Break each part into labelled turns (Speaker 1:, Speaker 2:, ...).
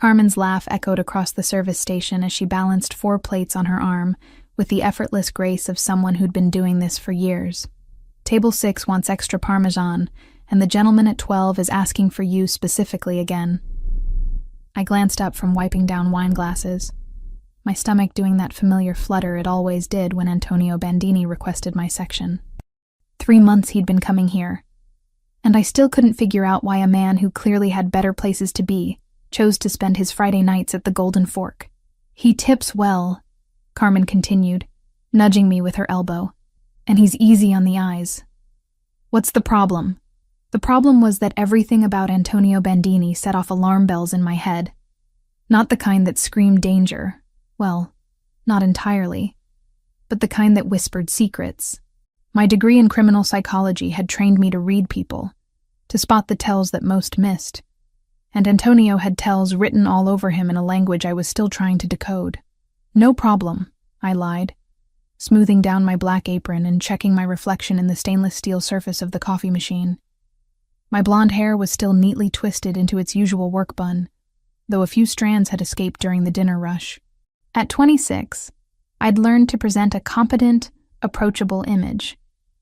Speaker 1: Carmen's laugh echoed across the service station as she balanced 4 plates on her arm with the effortless grace of someone who'd been doing this for years. Table 6 wants extra Parmesan, and the gentleman at 12 is asking for you specifically again. I glanced up from wiping down wine glasses, my stomach doing that familiar flutter it always did when Antonio Bandini requested my section. 3 months he'd been coming here, and I still couldn't figure out why a man who clearly had better places to be chose to spend his Friday nights at the Golden Fork. He tips well, Carmen continued, nudging me with her elbow, and he's easy on the eyes. What's the problem? The problem was that everything about Antonio Bandini set off alarm bells in my head. Not the kind that screamed danger. Well, not entirely, but the kind that whispered secrets. My degree in criminal psychology had trained me to read people, to spot the tells that most missed, and Antonio had tells written all over him in a language I was still trying to decode. No problem, I lied, smoothing down my black apron and checking my reflection in the stainless steel surface of the coffee machine. My blonde hair was still neatly twisted into its usual work bun, though a few strands had escaped during the dinner rush. At 26, I'd learned to present a competent, approachable image,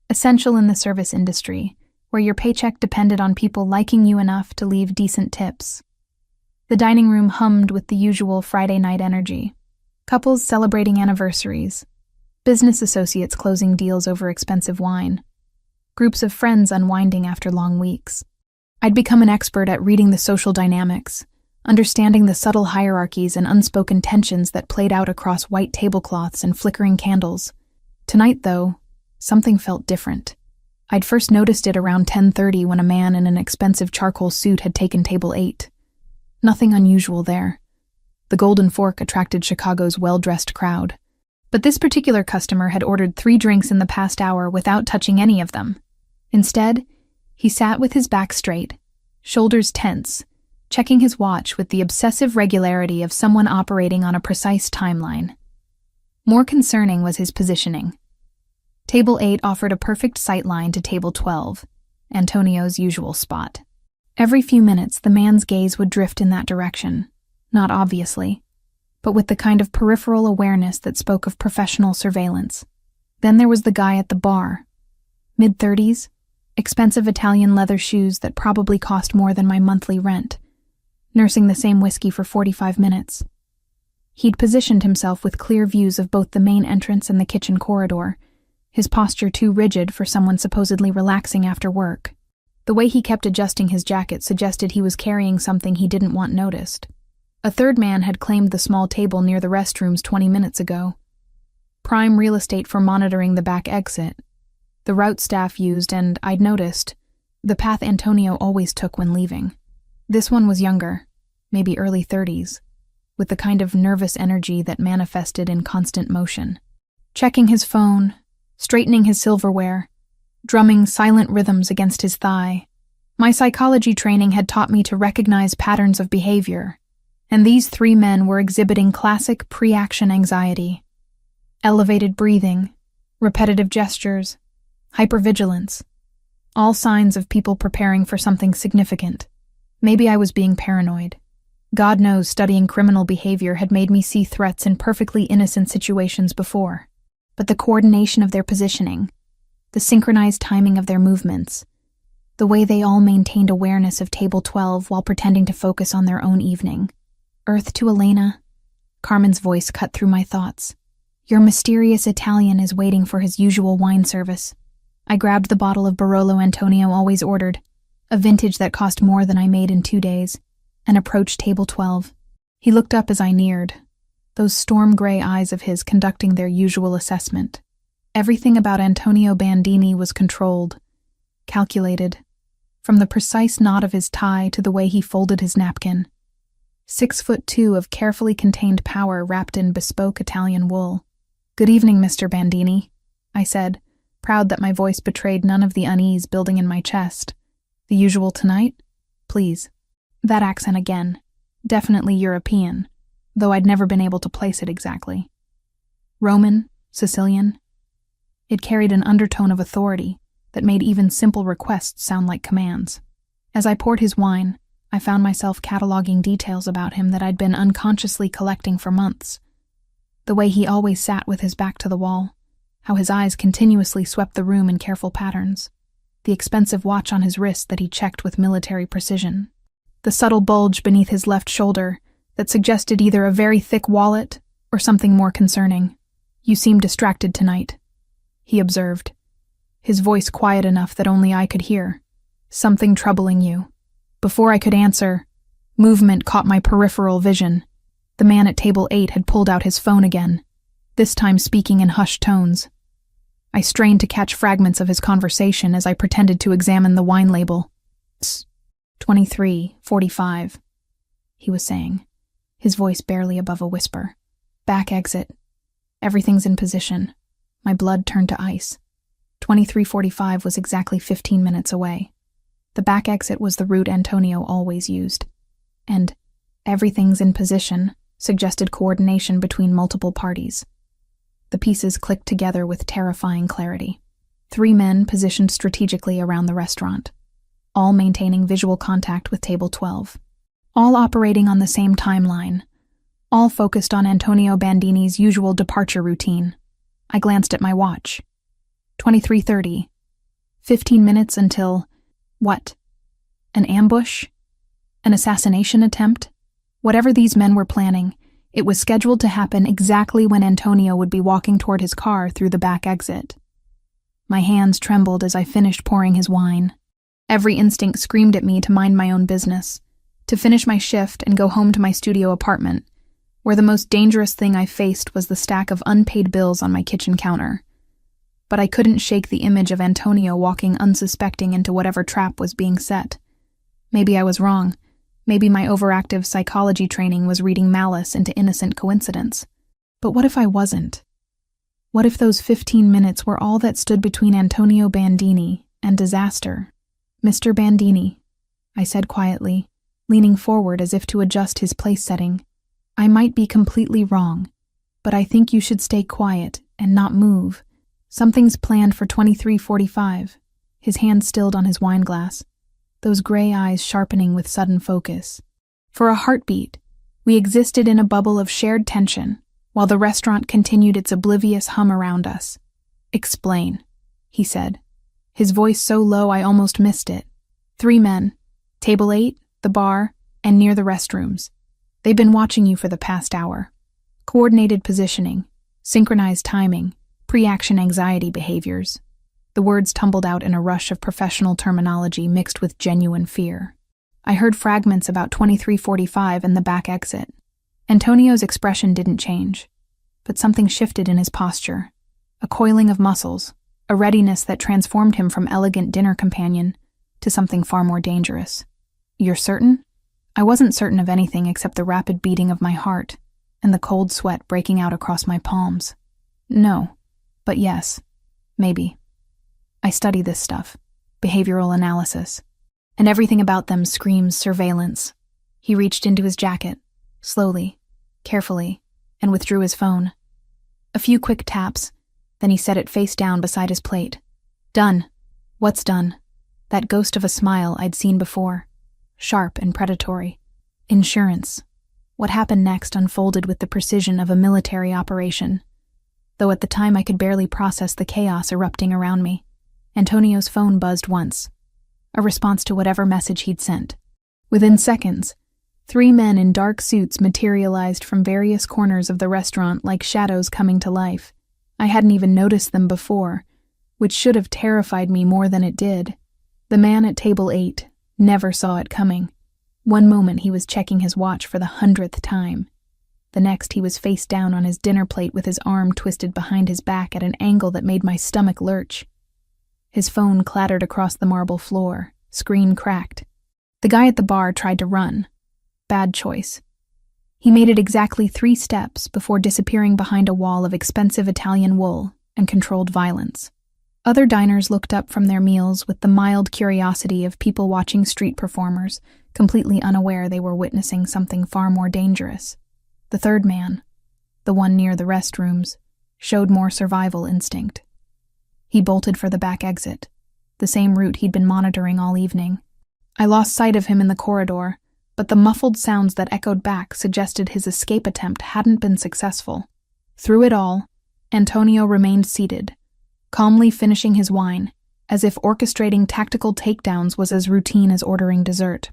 Speaker 1: essential in the service industry, where your paycheck depended on people liking you enough to leave decent tips. The dining room hummed with the usual Friday night energy. Couples celebrating anniversaries, business associates closing deals over expensive wine, groups of friends unwinding after long weeks. I'd become an expert at reading the social dynamics, understanding the subtle hierarchies and unspoken tensions that played out across white tablecloths and flickering candles. Tonight, though, something felt different. I'd first noticed it around 10:30 when a man in an expensive charcoal suit had taken table 8. Nothing unusual there. The Golden Fork attracted Chicago's well-dressed crowd. But this particular customer had ordered 3 drinks in the past hour without touching any of them. Instead, he sat with his back straight, shoulders tense, checking his watch with the obsessive regularity of someone operating on a precise timeline. More concerning was his positioning. Table 8 offered a perfect sight line to Table 12, Antonio's usual spot. Every few minutes, the man's gaze would drift in that direction, not obviously, but with the kind of peripheral awareness that spoke of professional surveillance. Then there was the guy at the bar. Mid-30s, expensive Italian leather shoes that probably cost more than my monthly rent, nursing the same whiskey for 45 minutes. He'd positioned himself with clear views of both the main entrance and the kitchen corridor, his posture too rigid for someone supposedly relaxing after work. The way he kept adjusting his jacket suggested he was carrying something he didn't want noticed. A third man had claimed the small table near the restrooms 20 minutes ago. Prime real estate for monitoring the back exit. The route staff used, and I'd noticed, the path Antonio always took when leaving. This one was younger, maybe early 30s, with the kind of nervous energy that manifested in constant motion. Checking his phone, straightening his silverware, drumming silent rhythms against his thigh. My psychology training had taught me to recognize patterns of behavior, and these 3 men were exhibiting classic pre-action anxiety. Elevated breathing, repetitive gestures, hypervigilance, all signs of people preparing for something significant. Maybe I was being paranoid. God knows studying criminal behavior had made me see threats in perfectly innocent situations before. But the coordination of their positioning, the synchronized timing of their movements, the way they all maintained awareness of Table 12 while pretending to focus on their own evening. Earth to Elena, Carmen's voice cut through my thoughts. Your mysterious Italian is waiting for his usual wine service. I grabbed the bottle of Barolo Antonio always ordered, a vintage that cost more than I made in 2 days, and approached Table 12. He looked up as I neared, those storm-gray eyes of his conducting their usual assessment. Everything about Antonio Bandini was controlled, calculated, from the precise knot of his tie to the way he folded his napkin. 6'2" of carefully contained power wrapped in bespoke Italian wool. "Good evening, Mr. Bandini," I said, proud that my voice betrayed none of the unease building in my chest. "The usual tonight? Please." That accent again. Definitely European, though I'd never been able to place it exactly. Roman, Sicilian. It carried an undertone of authority that made even simple requests sound like commands. As I poured his wine, I found myself cataloging details about him that I'd been unconsciously collecting for months. The way he always sat with his back to the wall, how his eyes continuously swept the room in careful patterns, the expensive watch on his wrist that he checked with military precision, the subtle bulge beneath his left shoulder that suggested either a very thick wallet or something more concerning. "You seem distracted tonight," he observed, his voice quiet enough that only I could hear. "Something troubling you." Before I could answer, movement caught my peripheral vision. The man at table 8 had pulled out his phone again, this time speaking in hushed tones. I strained to catch fragments of his conversation as I pretended to examine the wine label. 23:45, he was saying, his voice barely above a whisper. "Back exit. Everything's in position." My blood turned to ice. 23:45 was exactly 15 minutes away. The back exit was the route Antonio always used. And "everything's in position" suggested coordination between multiple parties. The pieces clicked together with terrifying clarity. 3 men positioned strategically around the restaurant, all maintaining visual contact with table 12, all operating on the same timeline, all focused on Antonio Bandini's usual departure routine. I glanced at my watch. 23:30. 15 minutes until... what? An ambush? An assassination attempt? Whatever these men were planning, it was scheduled to happen exactly when Antonio would be walking toward his car through the back exit. My hands trembled as I finished pouring his wine. Every instinct screamed at me to mind my own business, to finish my shift and go home to my studio apartment, where the most dangerous thing I faced was the stack of unpaid bills on my kitchen counter. But I couldn't shake the image of Antonio walking unsuspecting into whatever trap was being set. Maybe I was wrong. Maybe my overactive psychology training was reading malice into innocent coincidence. But what if I wasn't? What if those 15 minutes were all that stood between Antonio Bandini and disaster? "Mr. Bandini," I said quietly, leaning forward as if to adjust his place setting. "I might be completely wrong, but I think you should stay quiet and not move. Something's planned for 23:45. His hand stilled on his wine glass, those gray eyes sharpening with sudden focus. For a heartbeat, we existed in a bubble of shared tension, while the restaurant continued its oblivious hum around us. "Explain," he said, his voice so low I almost missed it. 3 men, table 8, the bar, and near the restrooms. They've been watching you for the past hour. Coordinated positioning, synchronized timing, pre-action anxiety behaviors." The words tumbled out in a rush of professional terminology mixed with genuine fear. I heard fragments about 23:45 and the back exit. Antonio's expression didn't change, but something shifted in his posture, a coiling of muscles, a readiness that transformed him from elegant dinner companion to something far more dangerous. "You're certain?" I wasn't certain of anything except the rapid beating of my heart and the cold sweat breaking out across my palms. "No, but yes, maybe. I study this stuff, behavioral analysis, and everything about them screams surveillance." He reached into his jacket, slowly, carefully, and withdrew his phone. A few quick taps, then he set it face down beside his plate. "Done." What's done? That ghost of a smile I'd seen before, sharp and predatory. Insurance. What happened next unfolded with the precision of a military operation, though at the time I could barely process the chaos erupting around me. Antonio's phone buzzed once, a response to whatever message he'd sent. Within seconds, 3 men in dark suits materialized from various corners of the restaurant like shadows coming to life. I hadn't even noticed them before, which should have terrified me more than it did. The man at table 8 never saw it coming. One moment he was checking his watch for the 100th time. The next he was face down on his dinner plate with his arm twisted behind his back at an angle that made my stomach lurch. His phone clattered across the marble floor, screen cracked. The guy at the bar tried to run. Bad choice. He made it exactly 3 steps before disappearing behind a wall of expensive Italian wool and controlled violence. Other diners looked up from their meals with the mild curiosity of people watching street performers, completely unaware they were witnessing something far more dangerous. The third man, the one near the restrooms, showed more survival instinct. He bolted for the back exit, the same route he'd been monitoring all evening. I lost sight of him in the corridor, but the muffled sounds that echoed back suggested his escape attempt hadn't been successful. Through it all, Antonio remained seated, calmly finishing his wine, as if orchestrating tactical takedowns was as routine as ordering dessert.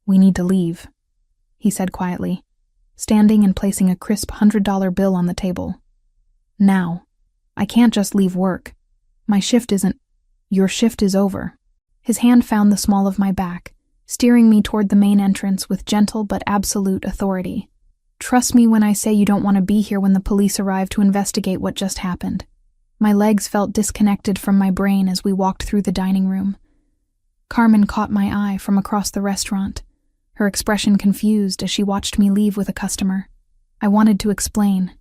Speaker 1: "We need to leave," he said quietly, standing and placing a crisp $100 bill on the table. "Now. I can't just leave work. My shift isn't— Your shift is over." His hand found the small of my back, steering me toward the main entrance with gentle but absolute authority. "Trust me when I say you don't want to be here when the police arrive to investigate what just happened." My legs felt disconnected from my brain as we walked through the dining room. Carmen caught my eye from across the restaurant, her expression confused as she watched me leave with a customer. I wanted to explain,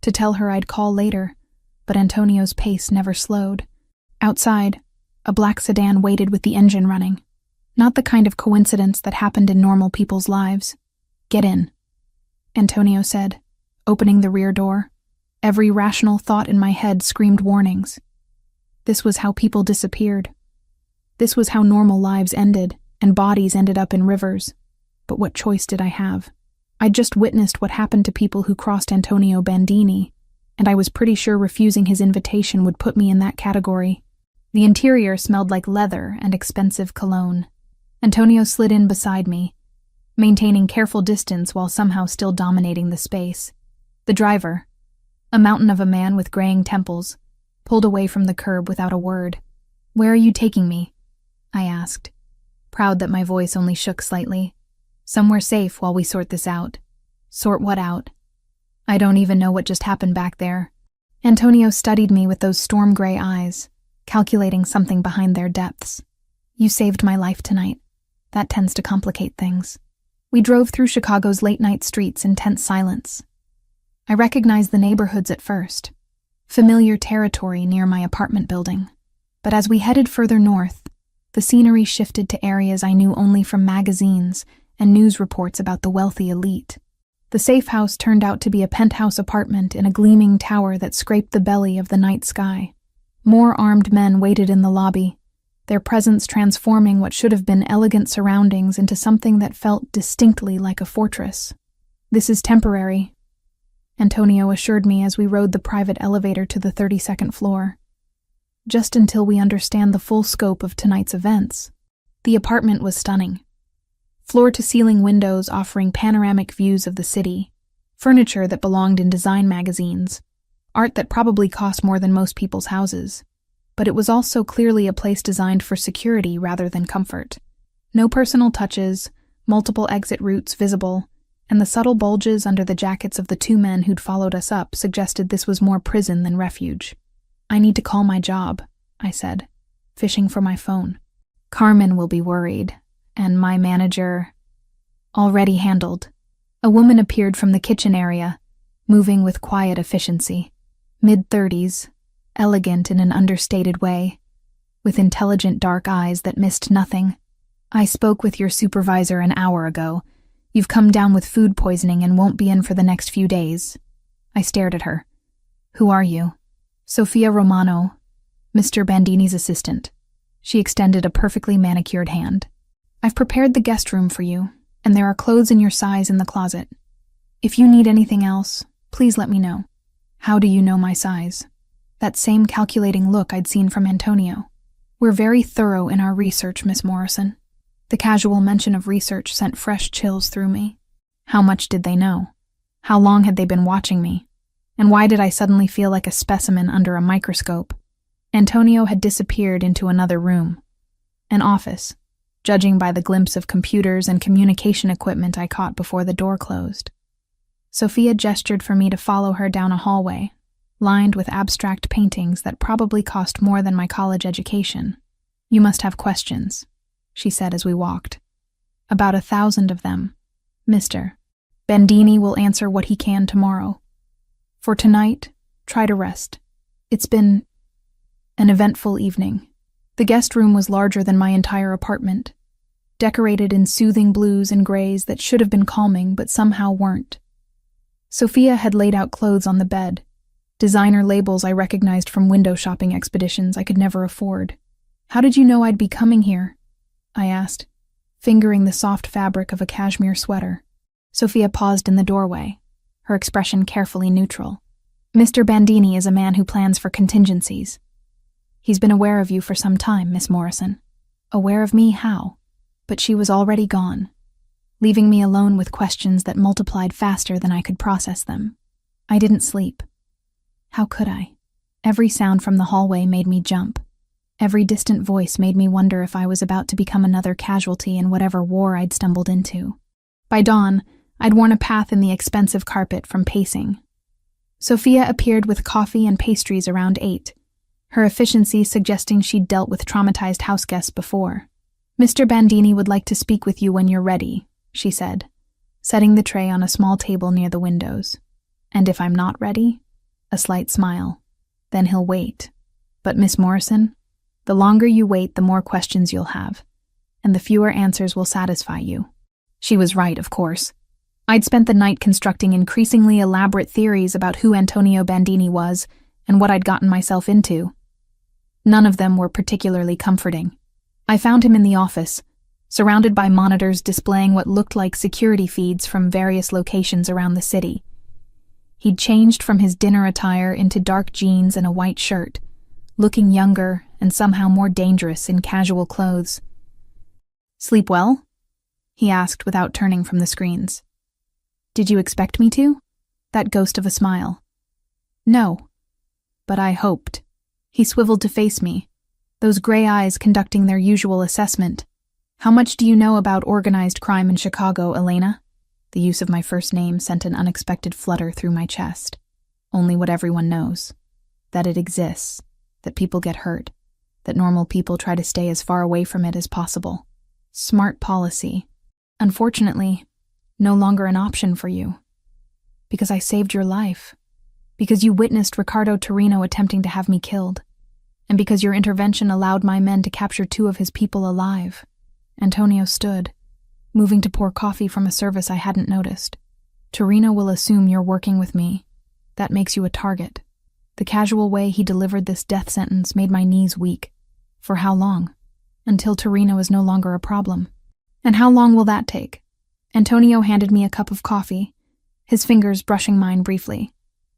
Speaker 1: to tell her I'd call later, but Antonio's pace never slowed. Outside, a black sedan waited with the engine running. Not the kind of coincidence that happened in normal people's lives. "Get in," Antonio said, opening the rear door. Every rational thought in my head screamed warnings. This was how people disappeared. This was how normal lives ended, and bodies ended up in rivers. But what choice did I have? I'd just witnessed what happened to people who crossed Antonio Bandini, and I was pretty sure refusing his invitation would put me in that category. The interior smelled like leather and expensive cologne. Antonio slid in beside me, maintaining careful distance while somehow still dominating the space. The driver, a mountain of a man with graying temples, pulled away from the curb without a word. "Where are you taking me?" I asked, proud that my voice only shook slightly. "Somewhere safe while we sort this out." "Sort what out?" "I don't even know what just happened back there." Antonio studied me with those storm-gray eyes, calculating something behind their depths. "You saved my life tonight. That tends to complicate things." We drove through Chicago's late-night streets in tense silence. I recognized the neighborhoods at first, familiar territory near my apartment building. But as we headed further north, the scenery shifted to areas I knew only from magazines and news reports about the wealthy elite. The safe house turned out to be a penthouse apartment in a gleaming tower that scraped the belly of the night sky. More armed men waited in the lobby, their presence transforming what should have been elegant surroundings into something that felt distinctly like a fortress. "This is temporary," Antonio assured me as we rode the private elevator to the 32nd floor. "Just until we understand the full scope of tonight's events." The apartment was stunning. Floor-to-ceiling windows offering panoramic views of the city, furniture that belonged in design magazines, art that probably cost more than most people's houses. But it was also clearly a place designed for security rather than comfort. No personal touches, multiple exit routes visible, and the subtle bulges under the jackets of the two men who'd followed us up suggested this was more prison than refuge. "I need to call my job," I said, fishing for my phone. "Carmen will be worried, and my manager—" "Already handled." A woman appeared from the kitchen area, moving with quiet efficiency. Mid-30s, elegant in an understated way, with intelligent dark eyes that missed nothing. "I spoke with your supervisor an hour ago. You've come down with food poisoning and won't be in for the next few days." I stared at her. "Who are you?" "Sofia Romano, Mr. Bandini's assistant." She extended a perfectly manicured hand. "I've prepared the guest room for you, and there are clothes in your size in the closet. If you need anything else, please let me know." "How do you know my size?" That same calculating look I'd seen from Antonio. "We're very thorough in our research, Miss Morrison." The casual mention of research sent fresh chills through me. How much did they know? How long had they been watching me? And why did I suddenly feel like a specimen under a microscope? Antonio had disappeared into another room. An office, judging by the glimpse of computers and communication equipment I caught before the door closed. Sophia gestured for me to follow her down a hallway, lined with abstract paintings that probably cost more than my college education. "You must have questions," she said as we walked. "About 1,000 of them, Mr. Bandini will answer what he can tomorrow. For tonight, try to rest. It's been an eventful evening." The guest room was larger than my entire apartment, decorated in soothing blues and grays that should have been calming but somehow weren't. Sophia had laid out clothes on the bed, designer labels I recognized from window shopping expeditions I could never afford. "How did you know I'd be coming here?" I asked, fingering the soft fabric of a cashmere sweater. Sophia paused in the doorway, her expression carefully neutral. Mr. Bandini is a man who plans for contingencies. He's been aware of you for some time, Miss Morrison. Aware of me, how? But she was already gone, leaving me alone with questions that multiplied faster than I could process them. I didn't sleep. How could I? Every sound from the hallway made me jump. Every distant voice made me wonder if I was about to become another casualty in whatever war I'd stumbled into. By dawn, I'd worn a path in the expensive carpet from pacing. Sophia appeared with coffee and pastries around 8, her efficiency suggesting she'd dealt with traumatized houseguests before. Mr. Bandini would like to speak with you when you're ready, she said, setting the tray on a small table near the windows. And if I'm not ready? A slight smile. Then he'll wait. But Miss Morrison, the longer you wait, the more questions you'll have, and the fewer answers will satisfy you. She was right, of course. I'd spent the night constructing increasingly elaborate theories about who Antonio Bandini was and what I'd gotten myself into. None of them were particularly comforting. I found him in the office, surrounded by monitors displaying what looked like security feeds from various locations around the city. He'd changed from his dinner attire into dark jeans and a white shirt, looking younger and somehow more dangerous in casual clothes. "Sleep well?" he asked without turning from the screens. "Did you expect me to?" That ghost of a smile. "No, but I hoped." He swiveled to face me, those gray eyes conducting their usual assessment. "How much do you know about organized crime in Chicago, Elena?" The use of my first name sent an unexpected flutter through my chest. Only what everyone knows. That it exists, that people get hurt, that normal people try to stay as far away from it as possible. Smart policy. Unfortunately, no longer an option for you. Because I saved your life. Because you witnessed Riccardo Torino attempting to have me killed. And because your intervention allowed my men to capture 2 of his people alive. Antonio stood, moving to pour coffee from a service I hadn't noticed. "Torino will assume you're working with me. That makes you a target." The casual way he delivered this death sentence made my knees weak. For how long? Until Torino is no longer a problem. And how long will that take? Antonio handed me a cup of coffee, his fingers brushing mine briefly.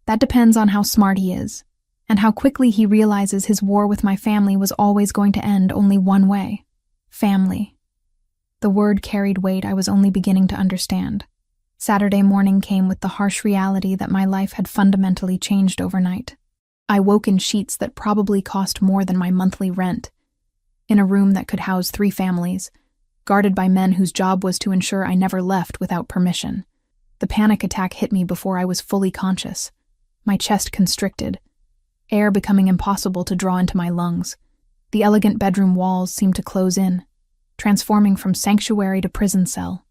Speaker 1: "That depends on how smart he is, and how quickly he realizes his war with my family was always going to end only one way. Family." The word carried weight I was only beginning to understand. Saturday morning came with the harsh reality that my life had fundamentally changed overnight. I woke in sheets that probably cost more than my monthly rent, in a room that could house 3 families, guarded by men whose job was to ensure I never left without permission. The panic attack hit me before I was fully conscious, my chest constricted, air becoming impossible to draw into my lungs. The elegant bedroom walls seemed to close in, transforming from sanctuary to prison cell.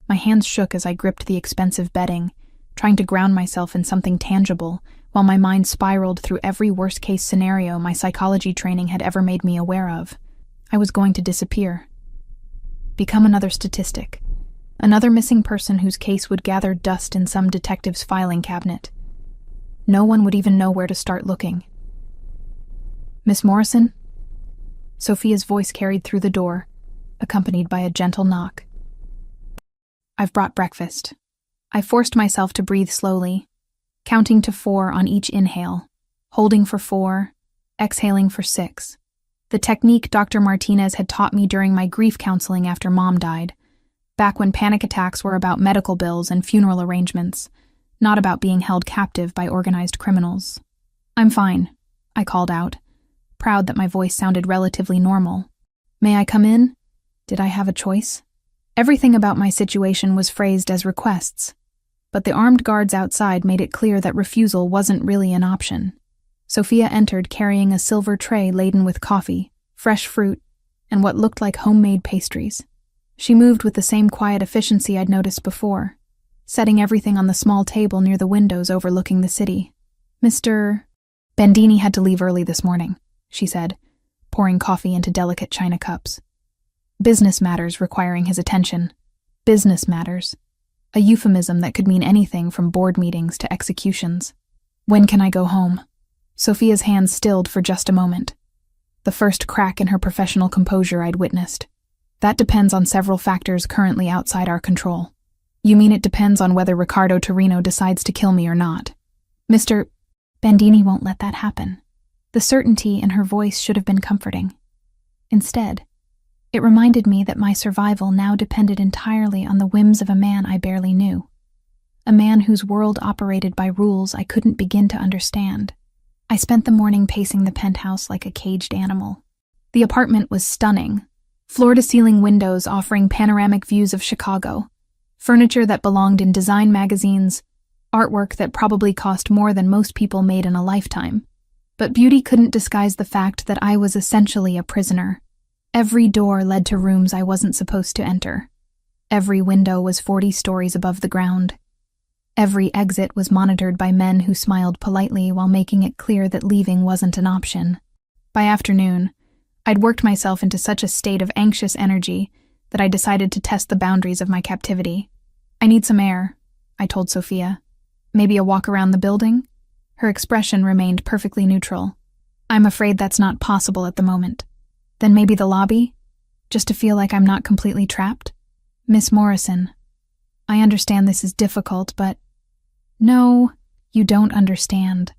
Speaker 1: My hands shook as I gripped the expensive bedding, trying to ground myself in something tangible, while my mind spiraled through every worst-case scenario my psychology training had ever made me aware of. I was going to disappear. Become another statistic. Another missing person whose case would gather dust in some detective's filing cabinet. No one would even know where to start looking. "Miss Morrison?" Sophia's voice carried through the door, accompanied by a gentle knock. "I've brought breakfast." I forced myself to breathe slowly, counting to 4 on each inhale, holding for 4, exhaling for 6. The technique Dr. Martinez had taught me during my grief counseling after Mom died, back when panic attacks were about medical bills and funeral arrangements, not about being held captive by organized criminals. "I'm fine," I called out, proud that my voice sounded relatively normal. "May I come in?" Did I have a choice? Everything about my situation was phrased as requests, but the armed guards outside made it clear that refusal wasn't really an option. Sophia entered carrying a silver tray laden with coffee, fresh fruit, and what looked like homemade pastries. She moved with the same quiet efficiency I'd noticed before, setting everything on the small table near the windows overlooking the city. "Mr. Bandini had to leave early this morning," she said, pouring coffee into delicate china cups. "Business matters requiring his attention. Business matters. A euphemism that could mean anything from board meetings to executions. When can I go home?" Sophia's hands stilled for just a moment, the first crack in her professional composure I'd witnessed. That depends on several factors currently outside our control. You mean it depends on whether Riccardo Torino decides to kill me or not? Mr. Bandini won't let that happen. The certainty in her voice should have been comforting. Instead, it reminded me that my survival now depended entirely on the whims of a man I barely knew. A man whose world operated by rules I couldn't begin to understand. I spent the morning pacing the penthouse like a caged animal. The apartment was stunning. Floor-to-ceiling windows offering panoramic views of Chicago. Furniture that belonged in design magazines. Artwork that probably cost more than most people made in a lifetime. But beauty couldn't disguise the fact that I was essentially a prisoner. Every door led to rooms I wasn't supposed to enter. Every window was 40 stories above the ground. Every exit was monitored by men who smiled politely while making it clear that leaving wasn't an option. By afternoon, I'd worked myself into such a state of anxious energy that I decided to test the boundaries of my captivity. I need some air, I told Sophia. Maybe a walk around the building? Her expression remained perfectly neutral. I'm afraid that's not possible at the moment. Then maybe the lobby? Just to feel like I'm not completely trapped? Miss Morrison, I understand this is difficult, but... No, you don't understand.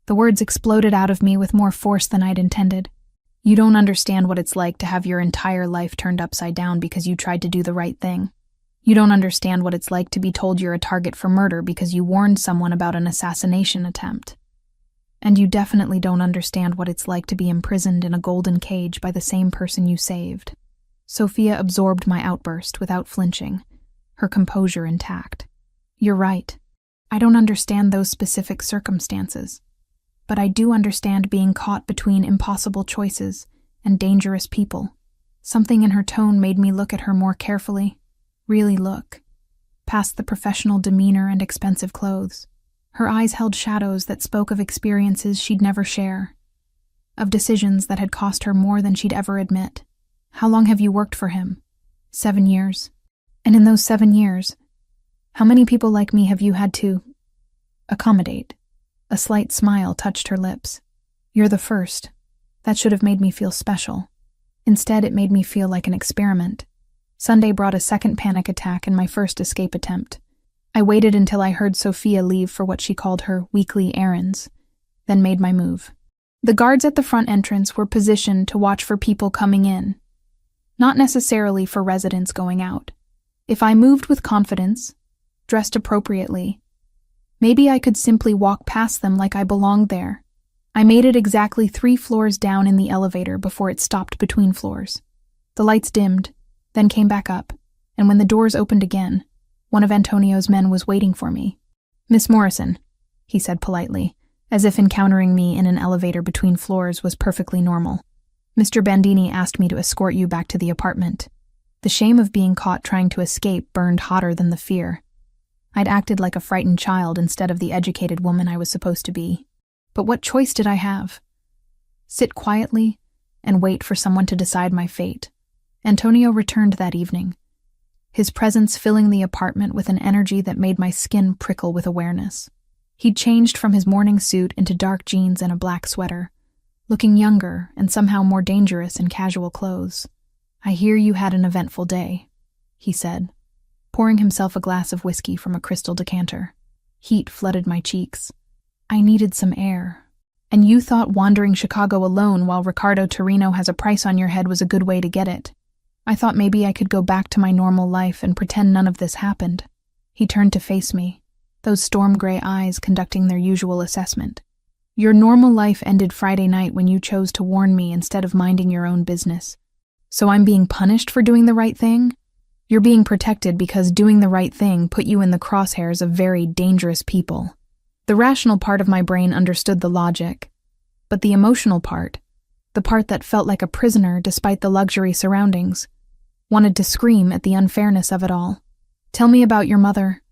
Speaker 1: The words exploded out of me with more force than I'd intended. You don't understand what it's like to have your entire life turned upside down because you tried to do the right thing. You don't understand what it's like to be told you're a target for murder because you warned someone about an assassination attempt. And you definitely don't understand what it's like to be imprisoned in a golden cage by the same person you saved. Sophia absorbed my outburst without flinching, her composure intact. You're right. I don't understand those specific circumstances. But I do understand being caught between impossible choices and dangerous people. Something in her tone made me look at her more carefully. Really look. Past the professional demeanor and expensive clothes. Her eyes held shadows that spoke of experiences she'd never share. Of decisions that had cost her more than she'd ever admit. How long have you worked for him? 7 years. And in those 7 years, how many people like me have you had to accommodate? A slight smile touched her lips. You're the first. That should have made me feel special. Instead, it made me feel like an experiment. Sunday brought a second panic attack and my first escape attempt. I waited until I heard Sophia leave for what she called her weekly errands, then made my move. The guards at the front entrance were positioned to watch for people coming in, not necessarily for residents going out. If I moved with confidence, dressed appropriately, maybe I could simply walk past them like I belonged there. I made it exactly 3 floors down in the elevator before it stopped between floors. The lights dimmed, then came back up, and when the doors opened again, one of Antonio's men was waiting for me. Miss Morrison, he said politely, as if encountering me in an elevator between floors was perfectly normal. Mr. Bandini asked me to escort you back to the apartment. The shame of being caught trying to escape burned hotter than the fear. I'd acted like a frightened child instead of the educated woman I was supposed to be. But what choice did I have? Sit quietly and wait for someone to decide my fate. Antonio returned that evening, his presence filling the apartment with an energy that made my skin prickle with awareness. He'd changed from his morning suit into dark jeans and a black sweater, looking younger and somehow more dangerous in casual clothes. I hear you had an eventful day, he said, pouring himself a glass of whiskey from a crystal decanter. Heat flooded my cheeks. I needed some air. And you thought wandering Chicago alone while Riccardo Torino has a price on your head was a good way to get it. I thought maybe I could go back to my normal life and pretend none of this happened. He turned to face me, those storm-gray eyes conducting their usual assessment. Your normal life ended Friday night when you chose to warn me instead of minding your own business. So I'm being punished for doing the right thing? You're being protected because doing the right thing put you in the crosshairs of very dangerous people. The rational part of my brain understood the logic, but the emotional part, the part that felt like a prisoner despite the luxury surroundings, wanted to scream at the unfairness of it all. Tell me about your mother,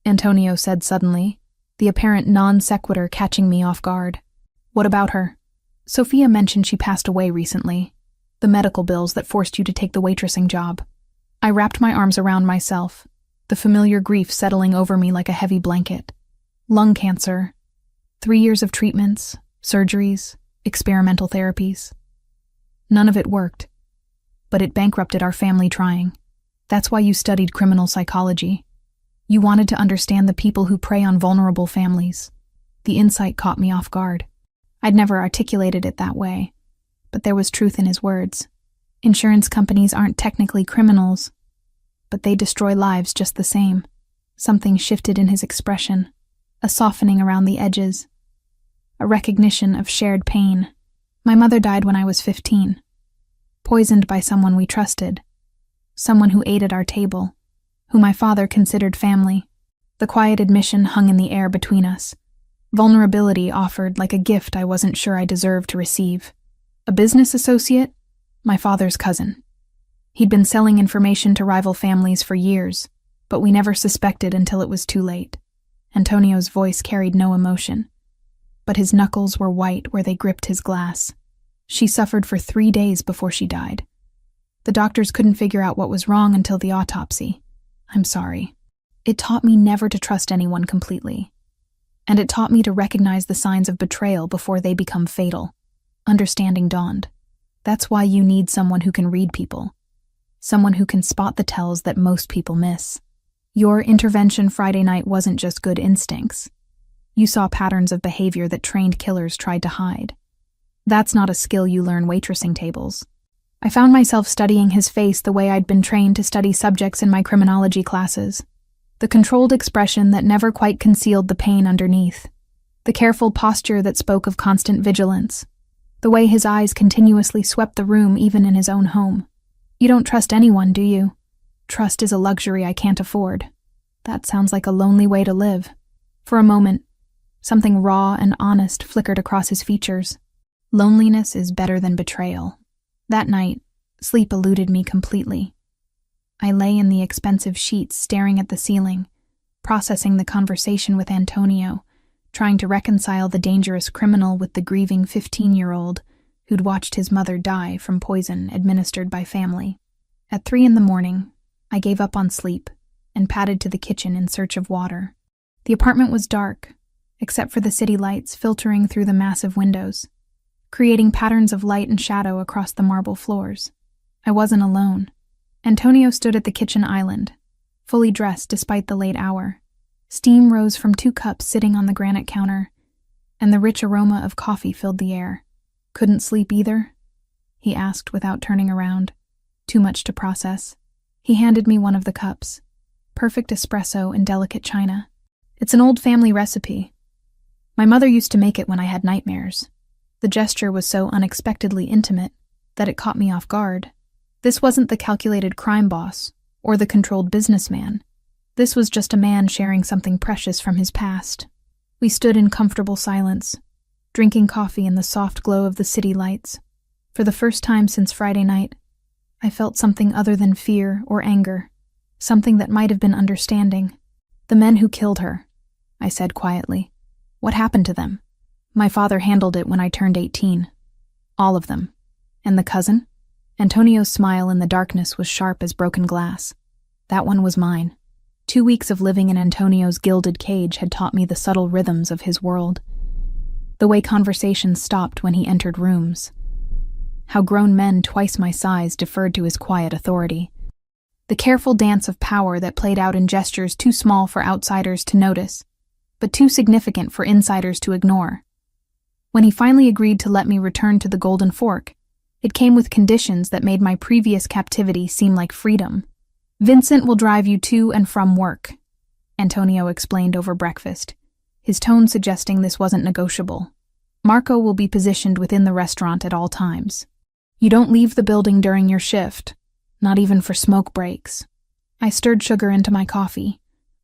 Speaker 1: Antonio said suddenly, the apparent non sequitur catching me off guard. What about her? Sophia mentioned she passed away recently. The medical bills that forced you to take the waitressing job. I wrapped my arms around myself, the familiar grief settling over me like a heavy blanket. Lung cancer, 3 years of treatments, surgeries, experimental therapies. None of it worked. but it bankrupted our family trying. That's why you studied criminal psychology. You wanted to understand the people who prey on vulnerable families. The insight caught me off guard. I'd never articulated it that way, but there was truth in his words. Insurance companies aren't technically criminals, but they destroy lives just the same. Something shifted in his expression, a softening around the edges, a recognition of shared pain. My mother died when I was 15, poisoned by someone we trusted, someone who ate at our table, who my father considered family. The quiet admission hung in the air between us. Vulnerability offered like a gift I wasn't sure I deserved to receive. A business associate? My father's cousin. He'd been selling information to rival families for years, but we never suspected until it was too late. Antonio's voice carried no emotion, but his knuckles were white where they gripped his glass. She suffered for 3 days before she died. The doctors couldn't figure out what was wrong until the autopsy. I'm sorry. It taught me never to trust anyone completely. And it taught me to recognize the signs of betrayal before they become fatal. Understanding dawned. That's why you need someone who can read people. Someone who can spot the tells that most people miss. Your intervention Friday night wasn't just good instincts. You saw patterns of behavior that trained killers tried to hide. That's not a skill you learn waitressing tables. I found myself studying his face the way I'd been trained to study subjects in my criminology classes. The controlled expression that never quite concealed the pain underneath. The careful posture that spoke of constant vigilance. The way his eyes continuously swept the room even in his own home. You don't trust anyone, do you? Trust is a luxury I can't afford. That sounds like a lonely way to live. For a moment, something raw and honest flickered across his features. Loneliness is better than betrayal. That night, sleep eluded me completely. I lay in the expensive sheets staring at the ceiling, processing the conversation with Antonio, trying to reconcile the dangerous criminal with the grieving 15-year-old who'd watched his mother die from poison administered by family. At 3 a.m, I gave up on sleep and padded to the kitchen in search of water. The apartment was dark, except for the city lights filtering through the massive windows, creating patterns of light and shadow across the marble floors. I wasn't alone. Antonio stood at the kitchen island, fully dressed despite the late hour. Steam rose from 2 cups sitting on the granite counter, and the rich aroma of coffee filled the air. Couldn't sleep either? He asked without turning around. Too much to process. He handed me one of the cups. Perfect espresso in delicate china. It's an old family recipe. My mother used to make it when I had nightmares. The gesture was so unexpectedly intimate that it caught me off guard. This wasn't the calculated crime boss or the controlled businessman. This was just a man sharing something precious from his past. We stood in comfortable silence, drinking coffee in the soft glow of the city lights. For the first time since Friday night, I felt something other than fear or anger, something that might have been understanding. The men who killed her, I said quietly. What happened to them? My father handled it when I turned 18. All of them. And the cousin? Antonio's smile in the darkness was sharp as broken glass. That one was mine. 2 weeks of living in Antonio's gilded cage had taught me the subtle rhythms of his world. The way conversations stopped when he entered rooms. How grown men twice my size deferred to his quiet authority. The careful dance of power that played out in gestures too small for outsiders to notice, but too significant for insiders to ignore. When he finally agreed to let me return to the Golden Fork, it came with conditions that made my previous captivity seem like freedom. Vincent will drive you to and from work, Antonio explained over breakfast, his tone suggesting this wasn't negotiable. Marco will be positioned within the restaurant at all times. You don't leave the building during your shift, not even for smoke breaks. I stirred sugar into my coffee,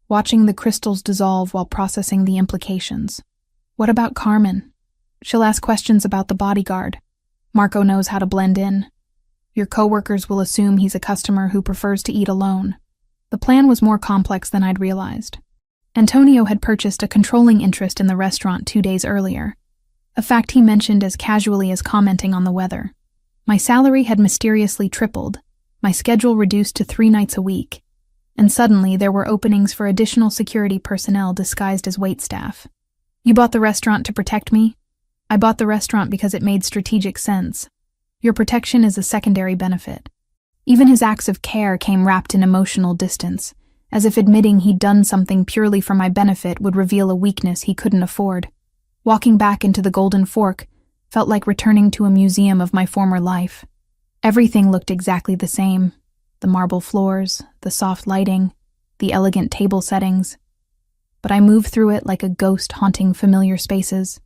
Speaker 1: watching the crystals dissolve while processing the implications. What about Carmen? She'll ask questions about the bodyguard. Marco knows how to blend in. Your coworkers will assume he's a customer who prefers to eat alone. The plan was more complex than I'd realized. Antonio had purchased a controlling interest in the restaurant 2 days earlier, a fact he mentioned as casually as commenting on the weather. My salary had mysteriously tripled, my schedule reduced to 3 nights a week, and suddenly there were openings for additional security personnel disguised as waitstaff. You bought the restaurant to protect me? I bought the restaurant because it made strategic sense. Your protection is a secondary benefit. Even his acts of care came wrapped in emotional distance, as if admitting he'd done something purely for my benefit would reveal a weakness he couldn't afford. Walking back into the Golden Fork felt like returning to a museum of my former life. Everything looked exactly the same. The marble floors, the soft lighting, the elegant table settings. But I moved through it like a ghost haunting familiar spaces.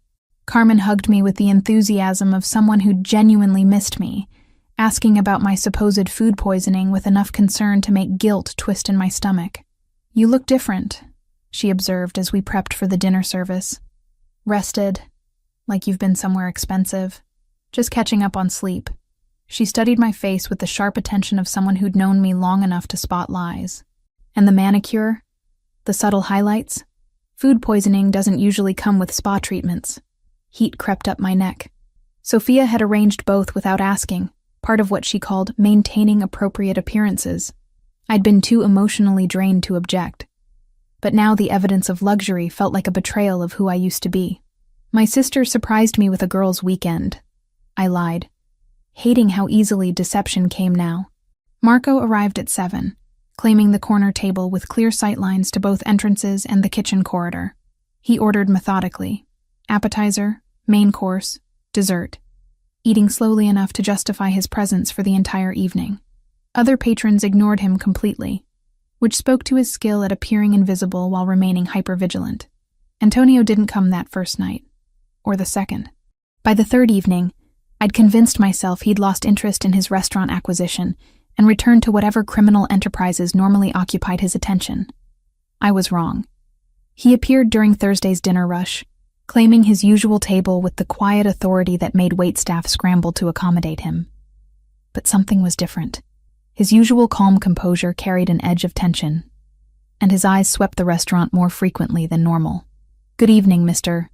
Speaker 1: Carmen hugged me with the enthusiasm of someone who genuinely missed me, asking about my supposed food poisoning with enough concern to make guilt twist in my stomach. "You look different," she observed as we prepped for the dinner service. "Rested, like you've been somewhere expensive. Just catching up on sleep." She studied my face with the sharp attention of someone who'd known me long enough to spot lies. "And the manicure? The subtle highlights? Food poisoning doesn't usually come with spa treatments." Heat crept up my neck. Sophia had arranged both without asking, part of what she called maintaining appropriate appearances. I'd been too emotionally drained to object. But now the evidence of luxury felt like a betrayal of who I used to be. "My sister surprised me with a girls' weekend," I lied, hating how easily deception came now. Marco arrived at 7, claiming the corner table with clear sightlines to both entrances and the kitchen corridor. He ordered methodically: appetizer, main course, dessert, eating slowly enough to justify his presence for the entire evening. Other patrons ignored him completely, which spoke to his skill at appearing invisible while remaining hypervigilant. Antonio didn't come that first night, or the second. By the third evening, I'd convinced myself he'd lost interest in his restaurant acquisition and returned to whatever criminal enterprises normally occupied his attention. I was wrong. He appeared during Thursday's dinner rush, claiming his usual table with the quiet authority that made waitstaff scramble to accommodate him. But something was different. His usual calm composure carried an edge of tension, and his eyes swept the restaurant more frequently than normal. "Good evening, Mr.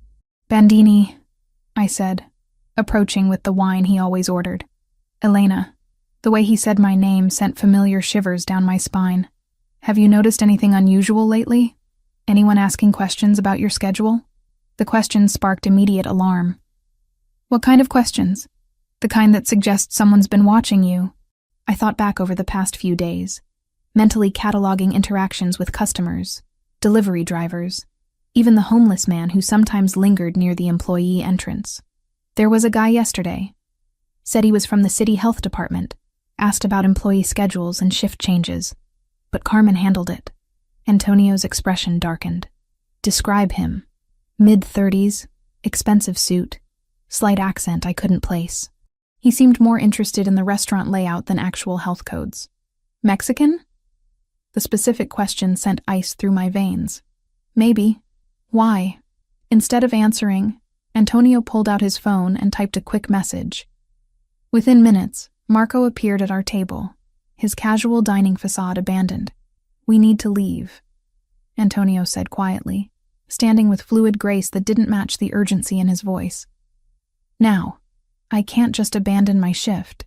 Speaker 1: Bandini," I said, approaching with the wine he always ordered. "Elena." The way he said my name sent familiar shivers down my spine. "Have you noticed anything unusual lately? Anyone asking questions about your schedule?" The questions sparked immediate alarm. "What kind of questions?" "The kind that suggests someone's been watching you." I thought back over the past few days, mentally cataloging interactions with customers, delivery drivers, even the homeless man who sometimes lingered near the employee entrance. There was a guy yesterday. Said he was from the city health department, asked about employee schedules and shift changes. But Carmen handled it. Antonio's expression darkened. "Describe him." Mid-30s, expensive suit, slight accent I couldn't place. He seemed more interested in the restaurant layout than actual health codes. "Mexican?" The specific question sent ice through my veins. "Maybe. Why?" Instead of answering, Antonio pulled out his phone and typed a quick message. Within minutes, Marco appeared at our table, his casual dining facade abandoned. "We need to leave," Antonio said quietly, standing with fluid grace that didn't match the urgency in his voice. "Now. I can't just abandon my shift.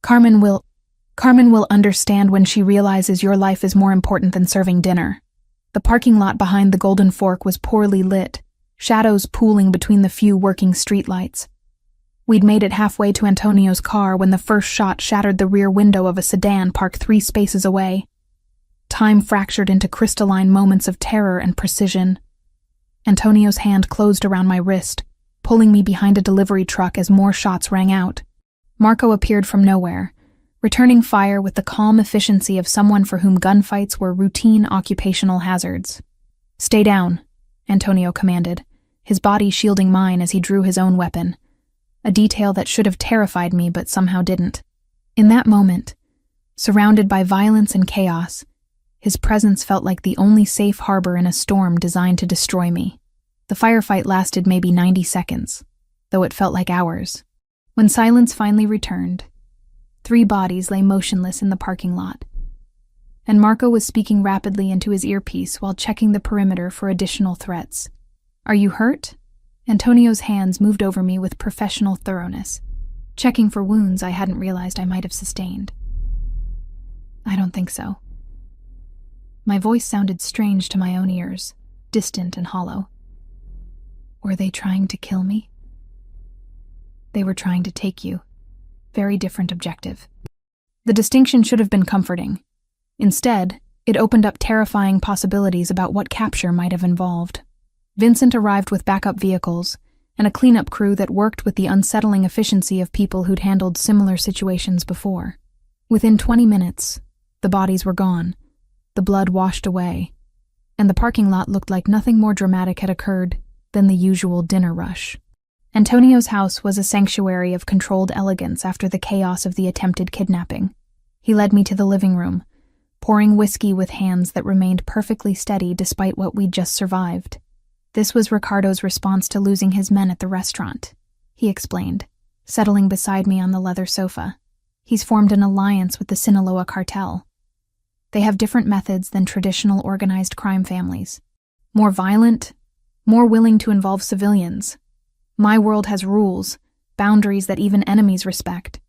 Speaker 1: Carmen will understand when she realizes your life is more important than serving dinner." The parking lot behind the Golden Fork was poorly lit, shadows pooling between the few working streetlights. We'd made it halfway to Antonio's car when the first shot shattered the rear window of a sedan parked 3 spaces away. Time fractured into crystalline moments of terror and precision. Antonio's hand closed around my wrist, pulling me behind a delivery truck as more shots rang out. Marco appeared from nowhere, returning fire with the calm efficiency of someone for whom gunfights were routine occupational hazards. "Stay down," Antonio commanded, his body shielding mine as he drew his own weapon, a detail that should have terrified me but somehow didn't. In that moment, surrounded by violence and chaos, his presence felt like the only safe harbor in a storm designed to destroy me. The firefight lasted maybe 90 seconds, though it felt like hours. When silence finally returned, 3 bodies lay motionless in the parking lot, and Marco was speaking rapidly into his earpiece while checking the perimeter for additional threats. "Are you hurt?" Antonio's hands moved over me with professional thoroughness, checking for wounds I hadn't realized I might have sustained. "I don't think so." My voice sounded strange to my own ears, distant and hollow. "Were they trying to kill me?" "They were trying to take you. Very different objective." The distinction should have been comforting. Instead, it opened up terrifying possibilities about what capture might have involved. Vincent arrived with backup vehicles and a cleanup crew that worked with the unsettling efficiency of people who'd handled similar situations before. Within 20 minutes, the bodies were gone, the blood washed away, and the parking lot looked like nothing more dramatic had occurred than the usual dinner rush. Antonio's house was a sanctuary of controlled elegance after the chaos of the attempted kidnapping. He led me to the living room, pouring whiskey with hands that remained perfectly steady despite what we'd just survived. This was Ricardo's response to losing his men at the restaurant, he explained, settling beside me on the leather sofa. He's formed an alliance with the Sinaloa cartel. They have different methods than traditional organized crime families. More violent, more willing to involve civilians. My world has rules, boundaries that even enemies respect.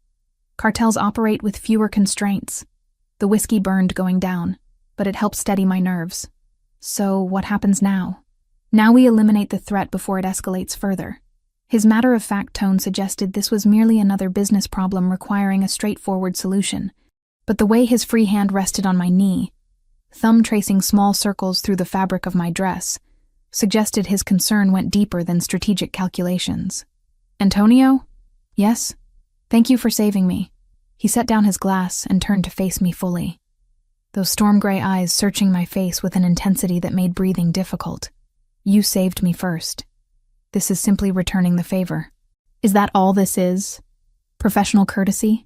Speaker 1: Cartels operate with fewer constraints. The whiskey burned going down, but it helped steady my nerves. So what happens now? Now we eliminate the threat before it escalates further. His matter-of-fact tone suggested this was merely another business problem requiring a straightforward solution. But the way his free hand rested on my knee, thumb tracing small circles through the fabric of my dress, suggested his concern went deeper than strategic calculations. Antonio? Yes? Thank you for saving me. He set down his glass and turned to face me fully, those storm-gray eyes searching my face with an intensity that made breathing difficult. You saved me first. This is simply returning the favor. Is that all this is? Professional courtesy?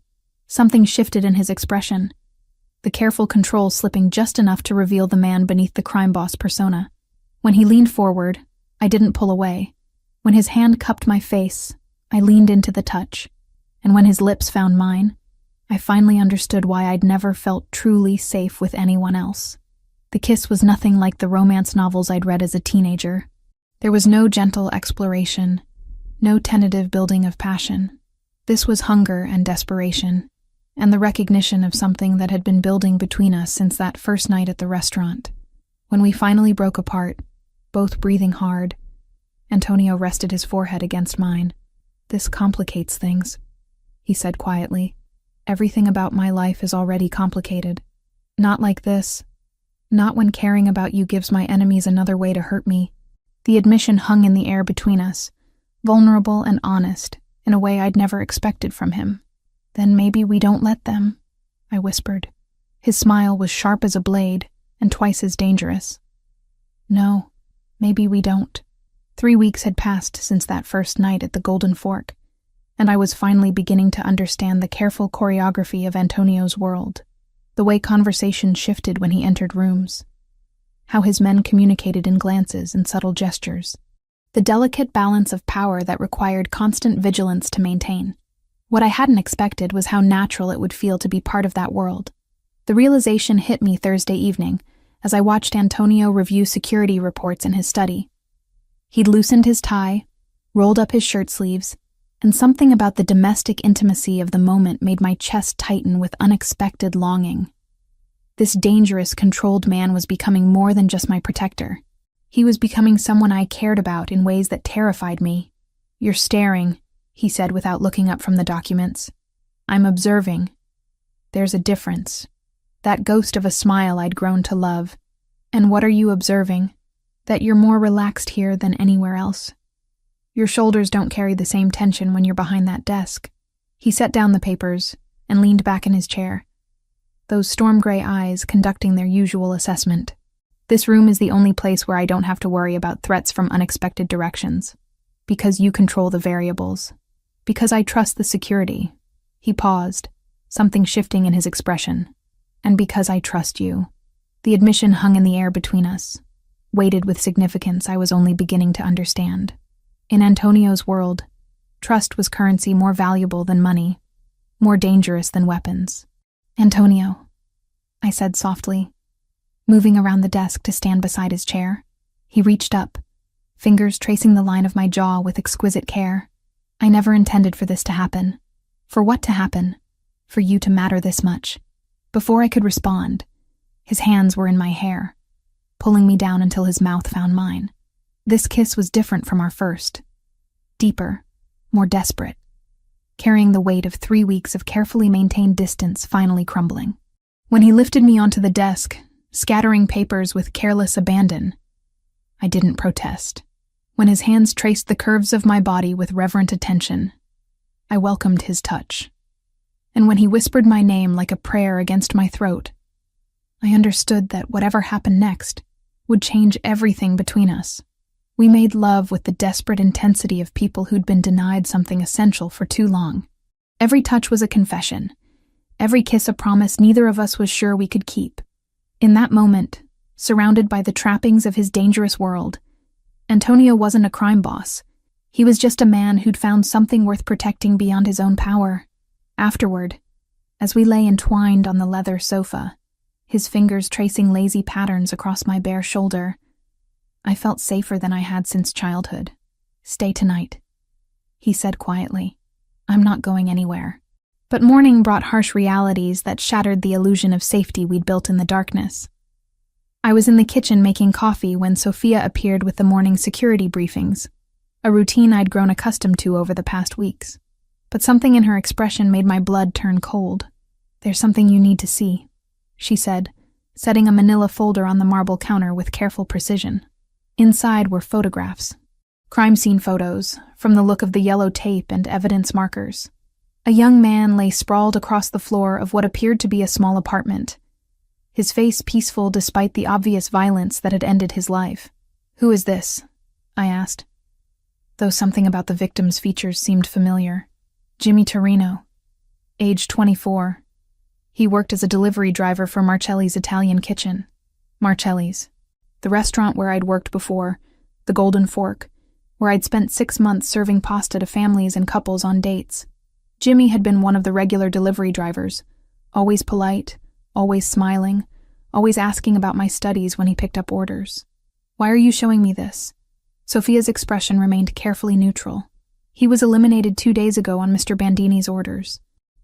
Speaker 1: Something shifted in his expression, the careful control slipping just enough to reveal the man beneath the crime boss persona. When he leaned forward, I didn't pull away. When his hand cupped my face, I leaned into the touch. And when his lips found mine, I finally understood why I'd never felt truly safe with anyone else. The kiss was nothing like the romance novels I'd read as a teenager. There was no gentle exploration, no tentative building of passion. This was hunger and desperation, and the recognition of something that had been building between us since that first night at the restaurant. When we finally broke apart, both breathing hard, Antonio rested his forehead against mine. This complicates things, he said quietly. Everything about my life is already complicated. Not like this. Not when caring about you gives my enemies another way to hurt me. The admission hung in the air between us, vulnerable and honest, in a way I'd never expected from him. Then maybe we don't let them, I whispered. His smile was sharp as a blade and twice as dangerous. No, maybe we don't. 3 weeks had passed since that first night at the Golden Fork, and I was finally beginning to understand the careful choreography of Antonio's world, the way conversation shifted when he entered rooms, how his men communicated in glances and subtle gestures, the delicate balance of power that required constant vigilance to maintain. What I hadn't expected was how natural it would feel to be part of that world. The realization hit me Thursday evening as I watched Antonio review security reports in his study. He'd loosened his tie, rolled up his shirt sleeves, and something about the domestic intimacy of the moment made my chest tighten with unexpected longing. This dangerous, controlled man was becoming more than just my protector. He was becoming someone I cared about in ways that terrified me. You're staring, he said without looking up from the documents. I'm observing. There's a difference. That ghost of a smile I'd grown to love. And what are you observing? That you're more relaxed here than anywhere else. Your shoulders don't carry the same tension when you're behind that desk. He set down the papers and leaned back in his chair, those storm-gray eyes conducting their usual assessment. This room is the only place where I don't have to worry about threats from unexpected directions. Because you control the variables. Because I trust the security. He paused, something shifting in his expression. And because I trust you. The admission hung in the air between us, weighted with significance I was only beginning to understand. In Antonio's world, trust was currency more valuable than money, more dangerous than weapons. Antonio, I said softly, moving around the desk to stand beside his chair. He reached up, fingers tracing the line of my jaw with exquisite care. I never intended for this to happen. For what to happen? For you to matter this much. Before I could respond, his hands were in my hair, pulling me down until his mouth found mine. This kiss was different from our first. Deeper, more desperate. carrying the weight of 3 weeks of carefully maintained distance finally crumbling. When he lifted me onto the desk, scattering papers with careless abandon, I didn't protest. When his hands traced the curves of my body with reverent attention, I welcomed his touch. And when he whispered my name like a prayer against my throat, I understood that whatever happened next would change everything between us. We made love with the desperate intensity of people who'd been denied something essential for too long. Every touch was a confession, every kiss a promise neither of us was sure we could keep. In that moment, surrounded by the trappings of his dangerous world, Antonio wasn't a crime boss. He was just a man who'd found something worth protecting beyond his own power. Afterward, as we lay entwined on the leather sofa, his fingers tracing lazy patterns across my bare shoulder, I felt safer than I had since childhood. "Stay tonight," he said quietly. "I'm not going anywhere." But morning brought harsh realities that shattered the illusion of safety we'd built in the darkness. I was in the kitchen making coffee when Sophia appeared with the morning security briefings, a routine I'd grown accustomed to over the past weeks. But something in her expression made my blood turn cold. "There's something you need to see," she said, setting a manila folder on the marble counter with careful precision. Inside were photographs. Crime scene photos, from the look of the yellow tape and evidence markers. A young man lay sprawled across the floor of what appeared to be a small apartment, his face peaceful despite the obvious violence that had ended his life. "Who is this?" I asked, though something about the victim's features seemed familiar. "Jimmy Torino, age 24. He worked as a delivery driver for Marcelli's Italian Kitchen." Marcelli's, the restaurant where I'd worked before, the Golden Fork, where I'd spent 6 months serving pasta to families and couples on dates. Jimmy had been one of the regular delivery drivers, always polite, always smiling, always asking about my studies when he picked up orders. "Why are you showing me this?" Sophia's expression remained carefully neutral. "He was eliminated 2 days ago on Mr. Bandini's orders."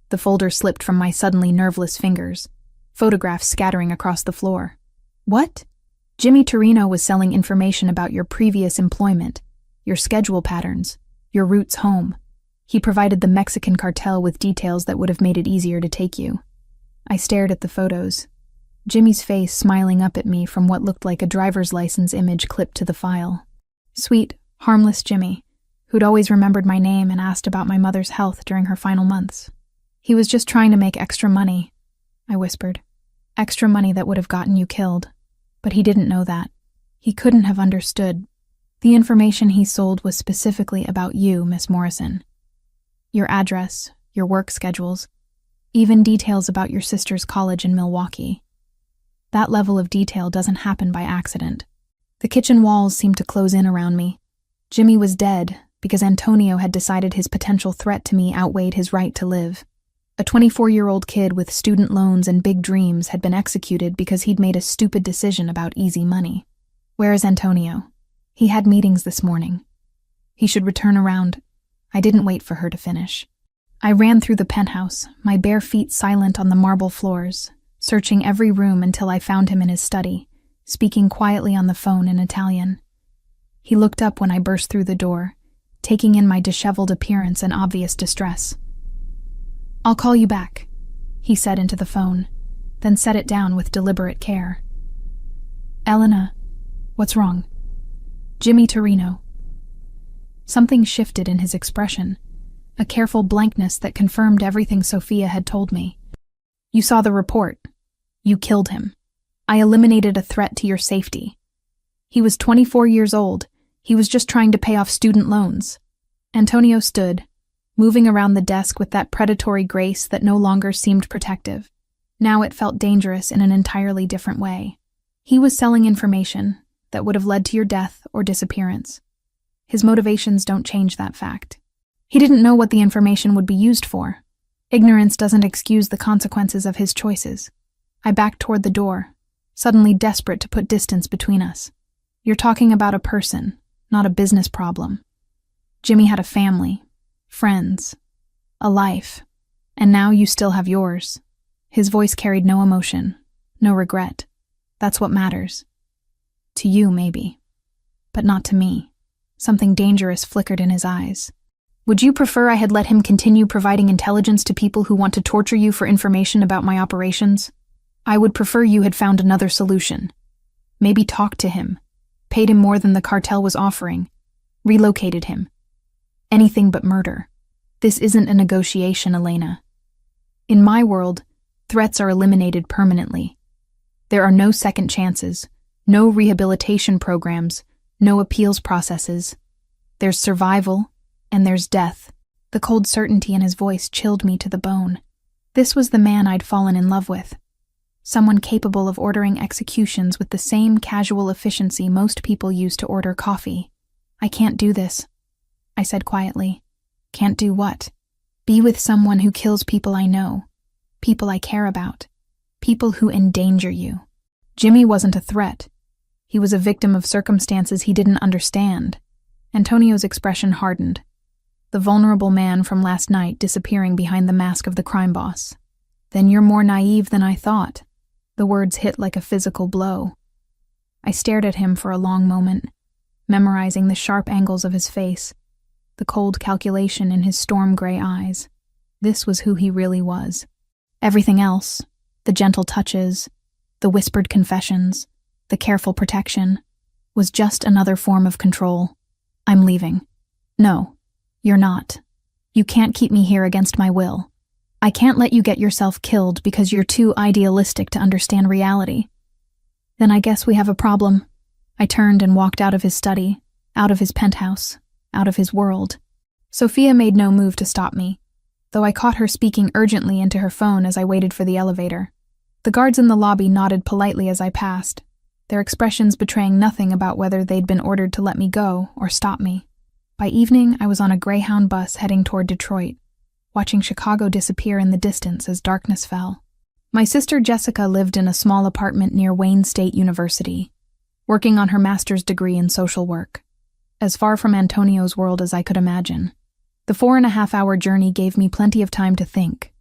Speaker 1: The folder slipped from my suddenly nerveless fingers, photographs scattering across the floor. "What?" "Jimmy Torino was selling information about your previous employment, your schedule patterns, your routes home. He provided the Mexican cartel with details that would have made it easier to take you." I stared at the photos, Jimmy's face smiling up at me from what looked like a driver's license image clipped to the file. Sweet, harmless Jimmy, who'd always remembered my name and asked about my mother's health during her final months. "He was just trying to make extra money," I whispered. "Extra money that would have gotten you killed." But he didn't know that. He couldn't have understood. The information he sold was specifically about you, Miss Morrison. Your address, your work schedules, even details about your sister's college in Milwaukee. That level of detail doesn't happen by accident. The kitchen walls seemed to close in around me. Jimmy was dead because Antonio had decided his potential threat to me outweighed his right to live. A 24-year-old kid with student loans and big dreams had been executed because he'd made a stupid decision about easy money. Where is Antonio? He had meetings this morning. He should return around. I didn't wait for her to finish. I ran through the penthouse, my bare feet silent on the marble floors, searching every room until I found him in his study, speaking quietly on the phone in Italian. He looked up when I burst through the door, taking in my disheveled appearance and obvious distress. "I'll call you back," he said into the phone, then set it down with deliberate care. "Elena, what's wrong?" "Jimmy Torino." Something shifted in his expression, a careful blankness that confirmed everything Sophia had told me. "You saw the report. You killed him. I eliminated a threat to your safety. He was 24 years old. He was just trying to pay off student loans." Antonio stood, moving around the desk with that predatory grace that no longer seemed protective. Now it felt dangerous in an entirely different way. He was selling information that would have led to your death or disappearance. His motivations don't change that fact. He didn't know what the information would be used for. Ignorance doesn't excuse the consequences of his choices. I backed toward the door, suddenly desperate to put distance between us. "You're talking about a person, not a business problem. Jimmy had a family, friends, a life, and now you still have yours." His voice carried no emotion, no regret. "That's what matters. To you, maybe, but not to me." Something dangerous flickered in his eyes. Would you prefer I had let him continue providing intelligence to people who want to torture you for information about my operations? I would prefer you had found another solution. Maybe talked to him, paid him more than the cartel was offering, relocated him. Anything but murder. This isn't a negotiation, Elena. In my world, threats are eliminated permanently. There are no second chances, no rehabilitation programs, no appeals processes. There's survival, and there's death. The cold certainty in his voice chilled me to the bone. This was the man I'd fallen in love with. Someone capable of ordering executions with the same casual efficiency most people use to order coffee. I can't do this, I said quietly. Can't do what? Be with someone who kills people I know, people I care about, people who endanger you. Jimmy wasn't a threat. He was a victim of circumstances he didn't understand. Antonio's expression hardened. The vulnerable man from last night disappearing behind the mask of the crime boss. Then you're more naive than I thought. The words hit like a physical blow. I stared at him for a long moment, memorizing the sharp angles of his face, the cold calculation in his storm-gray eyes. This was who he really was. Everything else, the gentle touches, the whispered confessions, the careful protection, was just another form of control. I'm leaving. No, you're not. You can't keep me here against my will. I can't let you get yourself killed because you're too idealistic to understand reality. Then I guess we have a problem. I turned and walked out of his study, out of his penthouse, out of his world. Sophia made no move to stop me, though I caught her speaking urgently into her phone as I waited for the elevator. The guards in the lobby nodded politely as I passed, their expressions betraying nothing about whether they'd been ordered to let me go or stop me. By evening, I was on a Greyhound bus heading toward Detroit, watching Chicago disappear in the distance as darkness fell. My sister Jessica lived in a small apartment near Wayne State University, working on her master's degree in social work, as far from Antonio's world as I could imagine. The 4.5-hour journey gave me plenty of time to think,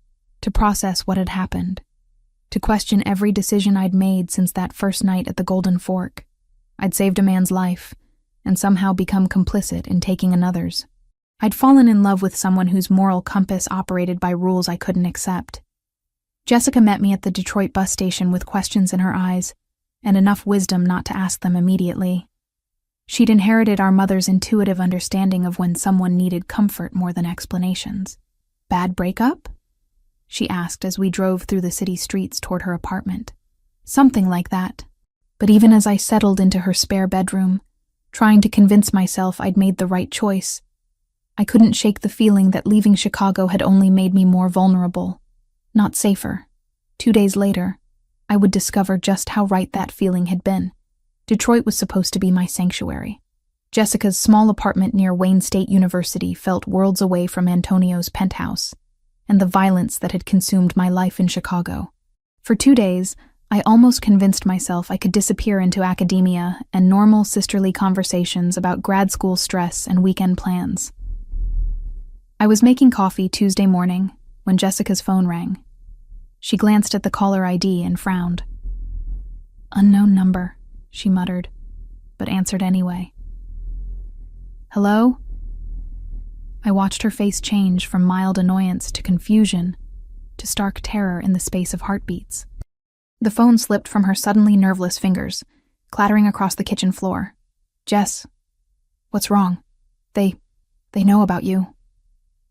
Speaker 1: to process what had happened, to question every decision I'd made since that first night at the Golden Fork. I'd saved a man's life, and somehow become complicit in taking another's. I'd fallen in love with someone whose moral compass operated by rules I couldn't accept. Jessica met me at the Detroit bus station with questions in her eyes, and enough wisdom not to ask them immediately. She'd inherited our mother's intuitive understanding of when someone needed comfort more than explanations. Bad breakup? She asked as we drove through the city streets toward her apartment. Something like that. But even as I settled into her spare bedroom, trying to convince myself I'd made the right choice, I couldn't shake the feeling that leaving Chicago had only made me more vulnerable, not safer. 2 days later, I would discover just how right that feeling had been. Detroit was supposed to be my sanctuary. Jessica's small apartment near Wayne State University felt worlds away from Antonio's penthouse, and the violence that had consumed my life in Chicago. For 2 days, I almost convinced myself I could disappear into academia and normal sisterly conversations about grad school stress and weekend plans. I was making coffee Tuesday morning when Jessica's phone rang. She glanced at the caller ID and frowned. "Unknown number," she muttered, but answered anyway. "Hello?" I watched her face change from mild annoyance to confusion to stark terror in the space of heartbeats. The phone slipped from her suddenly nerveless fingers, clattering across the kitchen floor. "Jess, what's wrong? They know about you.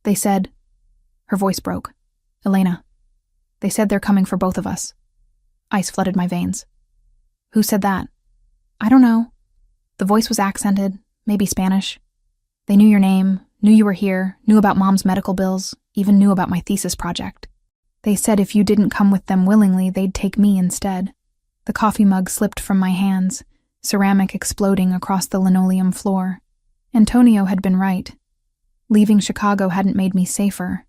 Speaker 1: They said..." Her voice broke. "Elena, they said they're coming for both of us." Ice flooded my veins. "Who said that?" "I don't know." The voice was accented, maybe Spanish. "They knew your name, knew you were here, knew about Mom's medical bills, even knew about my thesis project. They said if you didn't come with them willingly, they'd take me instead." The coffee mug slipped from my hands, ceramic exploding across the linoleum floor. Antonio had been right. Leaving Chicago hadn't made me safer.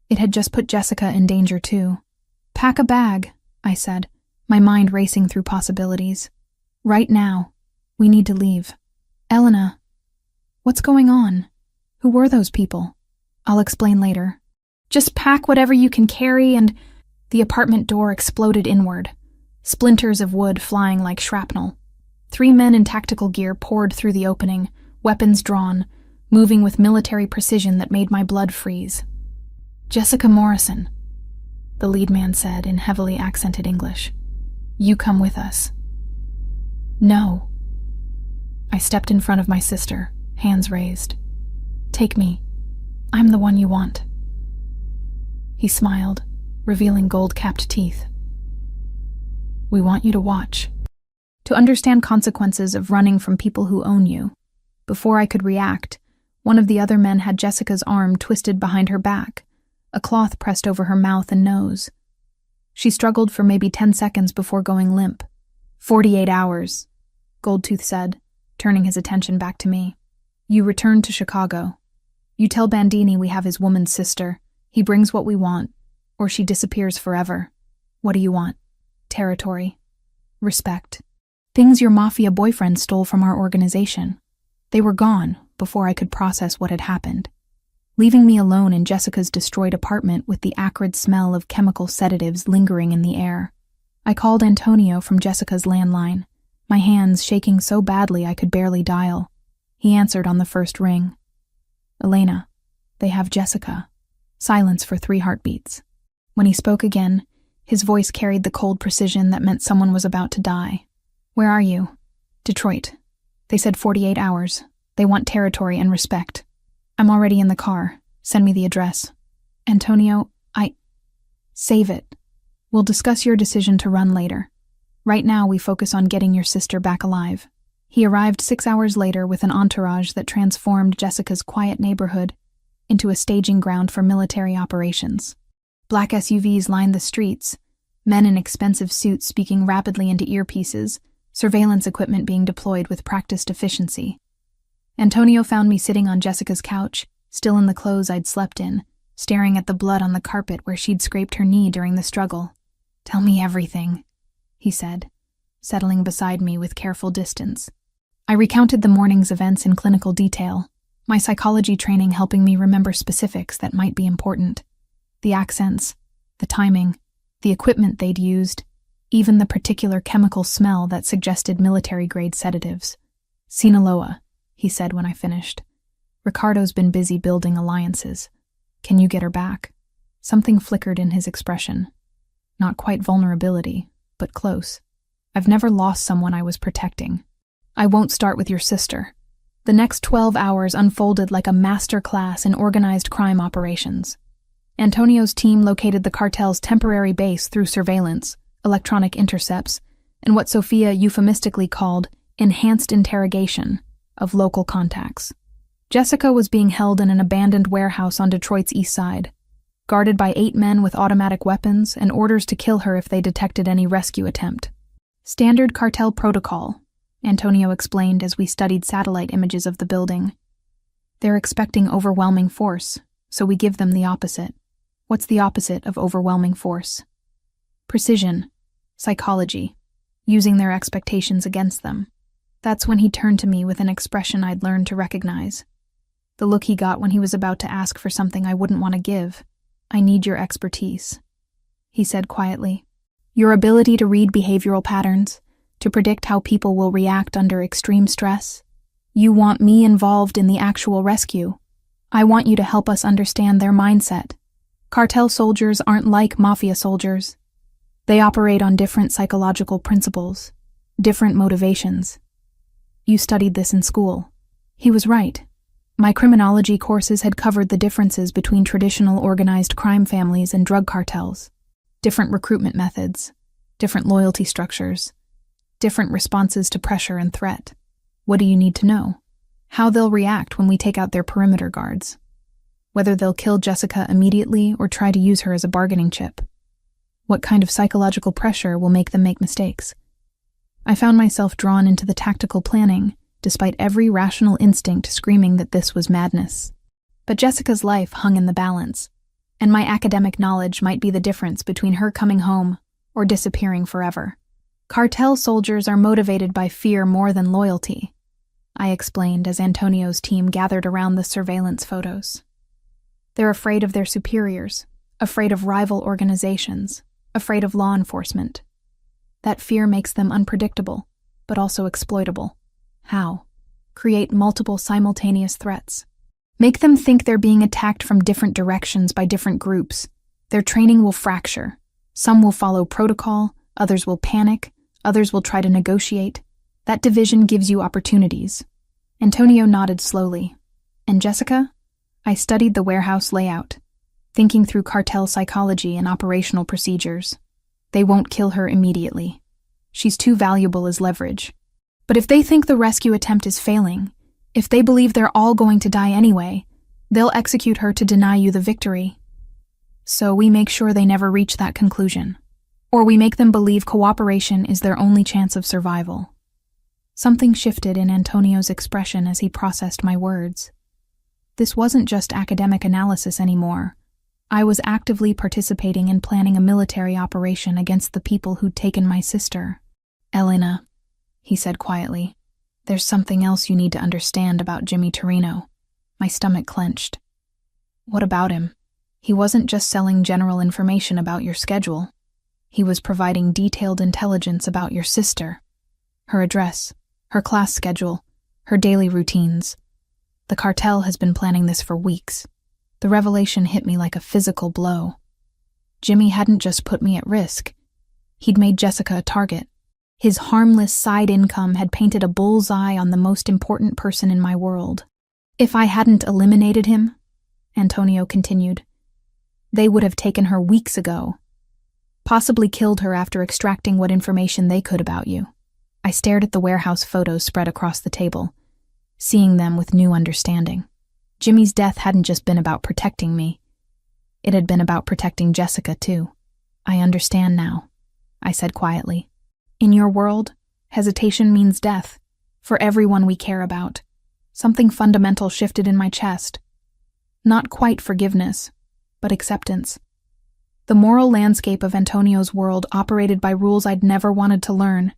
Speaker 1: It had just put Jessica in danger too. "Pack a bag," I said, my mind racing through possibilities. "Right now. We need to leave." "Elena, what's going on? Who were those people?" "I'll explain later." "Just pack whatever you can carry and..." The apartment door exploded inward, splinters of wood flying like shrapnel. 3 men in tactical gear poured through the opening, weapons drawn, moving with military precision that made my blood freeze. "Jessica Morrison," the lead man said in heavily accented English. "You come with us." "No." I stepped in front of my sister, hands raised. "Take me. I'm the one you want." He smiled, revealing gold-capped teeth. "We want you to watch. To understand consequences of running from people who own you." Before I could react, one of the other men had Jessica's arm twisted behind her back, a cloth pressed over her mouth and nose. She struggled for maybe 10 seconds before going limp. 48 hours, Goldtooth said, turning his attention back to me. "You return to Chicago. You tell Bandini we have his woman's sister. He brings what we want, or she disappears forever. What do you want? Territory. Respect. Things your Mafia boyfriend stole from our organization. They were gone before I could process what had happened, leaving me alone in Jessica's destroyed apartment with the acrid smell of chemical sedatives lingering in the air. I called Antonio from Jessica's landline, my hands shaking so badly I could barely dial. He answered on the first ring. "Elena, they have Jessica." Silence for 3 heartbeats. When he spoke again, his voice carried the cold precision that meant someone was about to die. "Where are you?" "Detroit. They said 48 hours. They want territory and respect." "I'm already in the car. Send me the address." "Antonio, Save it. We'll discuss your decision to run later. Right now we focus on getting your sister back alive." He arrived 6 hours later with an entourage that transformed Jessica's quiet neighborhood into a staging ground for military operations. Black SUVs lined the streets, men in expensive suits speaking rapidly into earpieces, surveillance equipment being deployed with practiced efficiency. Antonio found me sitting on Jessica's couch, still in the clothes I'd slept in, staring at the blood on the carpet where she'd scraped her knee during the struggle. "Tell me everything," he said, settling beside me with careful distance. I recounted the morning's events in clinical detail, my psychology training helping me remember specifics that might be important. The accents, the timing, the equipment they'd used, even the particular chemical smell that suggested military-grade sedatives. "Sinaloa," he said when I finished. "Ricardo's been busy building alliances. Can you get her back?" Something flickered in his expression. Not quite vulnerability, but close. "I've never lost someone I was protecting. I won't start with your sister." The next 12 hours unfolded like a master class in organized crime operations. Antonio's team located the cartel's temporary base through surveillance, electronic intercepts, and what Sophia euphemistically called enhanced interrogation of local contacts. Jessica was being held in an abandoned warehouse on Detroit's east side, guarded by 8 men with automatic weapons and orders to kill her if they detected any rescue attempt. "Standard cartel protocol," Antonio explained as we studied satellite images of the building. "They're expecting overwhelming force, so we give them the opposite." "What's the opposite of overwhelming force?" "Precision, psychology, using their expectations against them." That's when he turned to me with an expression I'd learned to recognize. The look he got when he was about to ask for something I wouldn't want to give. "I need your expertise," he said quietly. "Your ability to read behavioral patterns, to predict how people will react under extreme stress. You want me involved in the actual rescue. I want you to help us understand their mindset. Cartel soldiers aren't like Mafia soldiers. They operate on different psychological principles, different motivations. You studied this in school." He was right. My criminology courses had covered the differences between traditional organized crime families and drug cartels. Different recruitment methods, different loyalty structures, different responses to pressure and threat. What do you need to know? How they'll react when we take out their perimeter guards. Whether they'll kill Jessica immediately or try to use her as a bargaining chip. What kind of psychological pressure will make them make mistakes. I found myself drawn into the tactical planning, despite every rational instinct screaming that this was madness. But Jessica's life hung in the balance, and my academic knowledge might be the difference between her coming home or disappearing forever. Cartel soldiers are motivated by fear more than loyalty, I explained as Antonio's team gathered around the surveillance photos. They're afraid of their superiors, afraid of rival organizations, afraid of law enforcement. That fear makes them unpredictable, but also exploitable. How? Create multiple simultaneous threats. Make them think they're being attacked from different directions by different groups. Their training will fracture. Some will follow protocol, others will panic, others will try to negotiate. That division gives you opportunities. Antonio nodded slowly. And Jessica? I studied the warehouse layout, thinking through cartel psychology and operational procedures. They won't kill her immediately. She's too valuable as leverage. But if they think the rescue attempt is failing, if they believe they're all going to die anyway, they'll execute her to deny you the victory. So we make sure they never reach that conclusion. Or we make them believe cooperation is their only chance of survival. Something shifted in Antonio's expression as he processed my words. This wasn't just academic analysis anymore. I was actively participating in planning a military operation against the people who'd taken my sister. Elena, he said quietly, there's something else you need to understand about Jimmy Torino. My stomach clenched. What about him? He wasn't just selling general information about your schedule. He was providing detailed intelligence about your sister. Her address, her class schedule, her daily routines. The cartel has been planning this for weeks. The revelation hit me like a physical blow. Jimmy hadn't just put me at risk. He'd made Jessica a target. His harmless side income had painted a bullseye on the most important person in my world. If I hadn't eliminated him, Antonio continued, they would have taken her weeks ago. Possibly killed her after extracting what information they could about you. I stared at the warehouse photos spread across the table, seeing them with new understanding. Jimmy's death hadn't just been about protecting me. It had been about protecting Jessica, too. I understand now, I said quietly. In your world, hesitation means death, for everyone we care about. Something fundamental shifted in my chest. Not quite forgiveness, but acceptance. The moral landscape of Antonio's world operated by rules I'd never wanted to learn.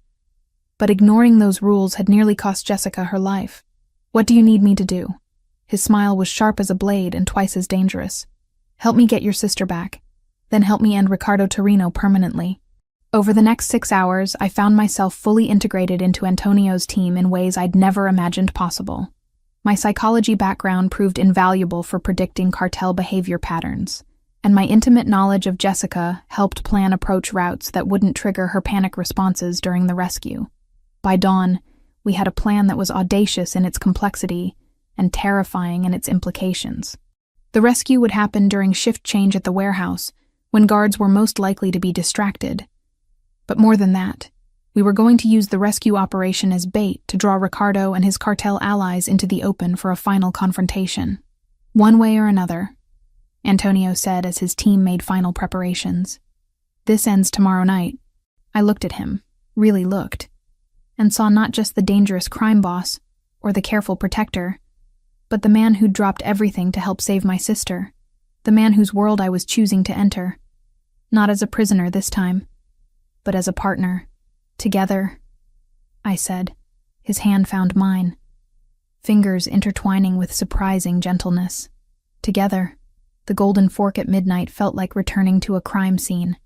Speaker 1: But ignoring those rules had nearly cost Jessica her life. What do you need me to do? His smile was sharp as a blade and twice as dangerous. Help me get your sister back. Then help me end Ricardo Torino permanently. Over the next 6 hours, I found myself fully integrated into Antonio's team in ways I'd never imagined possible. My psychology background proved invaluable for predicting cartel behavior patterns, and my intimate knowledge of Jessica helped plan approach routes that wouldn't trigger her panic responses during the rescue. By dawn, we had a plan that was audacious in its complexity and terrifying in its implications. The rescue would happen during shift change at the warehouse, when guards were most likely to be distracted. But more than that, we were going to use the rescue operation as bait to draw Ricardo and his cartel allies into the open for a final confrontation. One way or another, Antonio said as his team made final preparations. This ends tomorrow night. I looked at him, really looked, and saw not just the dangerous crime boss or the careful protector, but the man who'd dropped everything to help save my sister, the man whose world I was choosing to enter. Not as a prisoner this time, but as a partner. Together, I said. His hand found mine, fingers intertwining with surprising gentleness. Together, the golden fork at midnight felt like returning to a crime scene.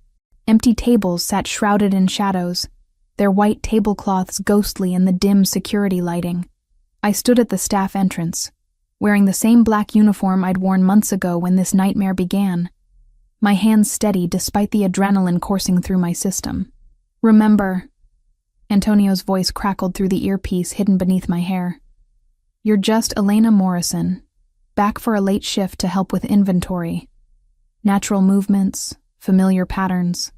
Speaker 1: Empty tables sat shrouded in shadows, their white tablecloths ghostly in the dim security lighting. I stood at the staff entrance, wearing the same black uniform I'd worn months ago when this nightmare began, my hands steady despite the adrenaline coursing through my system. Remember, Antonio's voice crackled through the earpiece hidden beneath my hair. You're just Elena Morrison, back for a late shift to help with inventory. Natural movements, familiar patterns.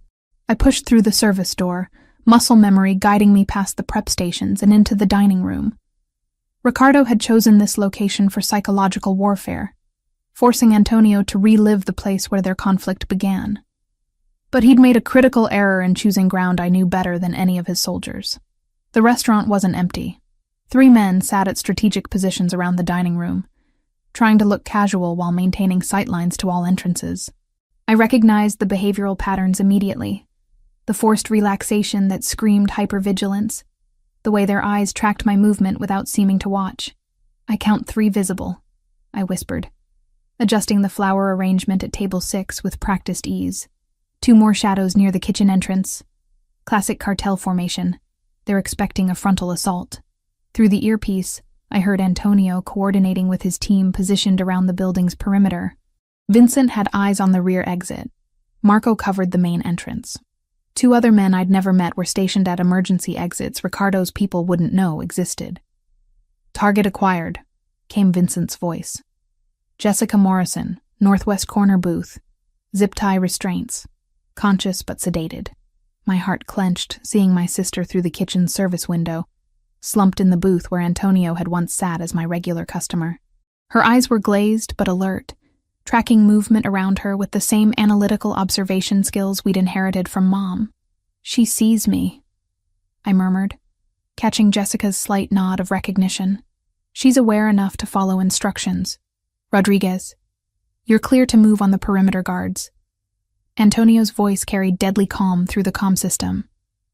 Speaker 1: I pushed through the service door, muscle memory guiding me past the prep stations and into the dining room. Ricardo had chosen this location for psychological warfare, forcing Antonio to relive the place where their conflict began. But he'd made a critical error in choosing ground I knew better than any of his soldiers. The restaurant wasn't empty. 3 men sat at strategic positions around the dining room, trying to look casual while maintaining sightlines to all entrances. I recognized the behavioral patterns immediately. The forced relaxation that screamed hypervigilance, the way their eyes tracked my movement without seeming to watch. I count 3 visible, I whispered, adjusting the flower arrangement at table 6 with practiced ease. 2 more shadows near the kitchen entrance. Classic cartel formation. They're expecting a frontal assault. Through the earpiece, I heard Antonio coordinating with his team positioned around the building's perimeter. Vincent had eyes on the rear exit. Marco covered the main entrance. 2 other men I'd never met were stationed at emergency exits Ricardo's people wouldn't know existed. "Target acquired," came Vincent's voice. "Jessica Morrison, northwest corner booth. Zip tie restraints. Conscious but sedated." My heart clenched, seeing my sister through the kitchen service window, slumped in the booth where Antonio had once sat as my regular customer. Her eyes were glazed but alert, tracking movement around her with the same analytical observation skills we'd inherited from Mom. "She sees me," I murmured, catching Jessica's slight nod of recognition. "She's aware enough to follow instructions. Rodriguez, you're clear to move on the perimeter guards." Antonio's voice carried deadly calm through the comm system.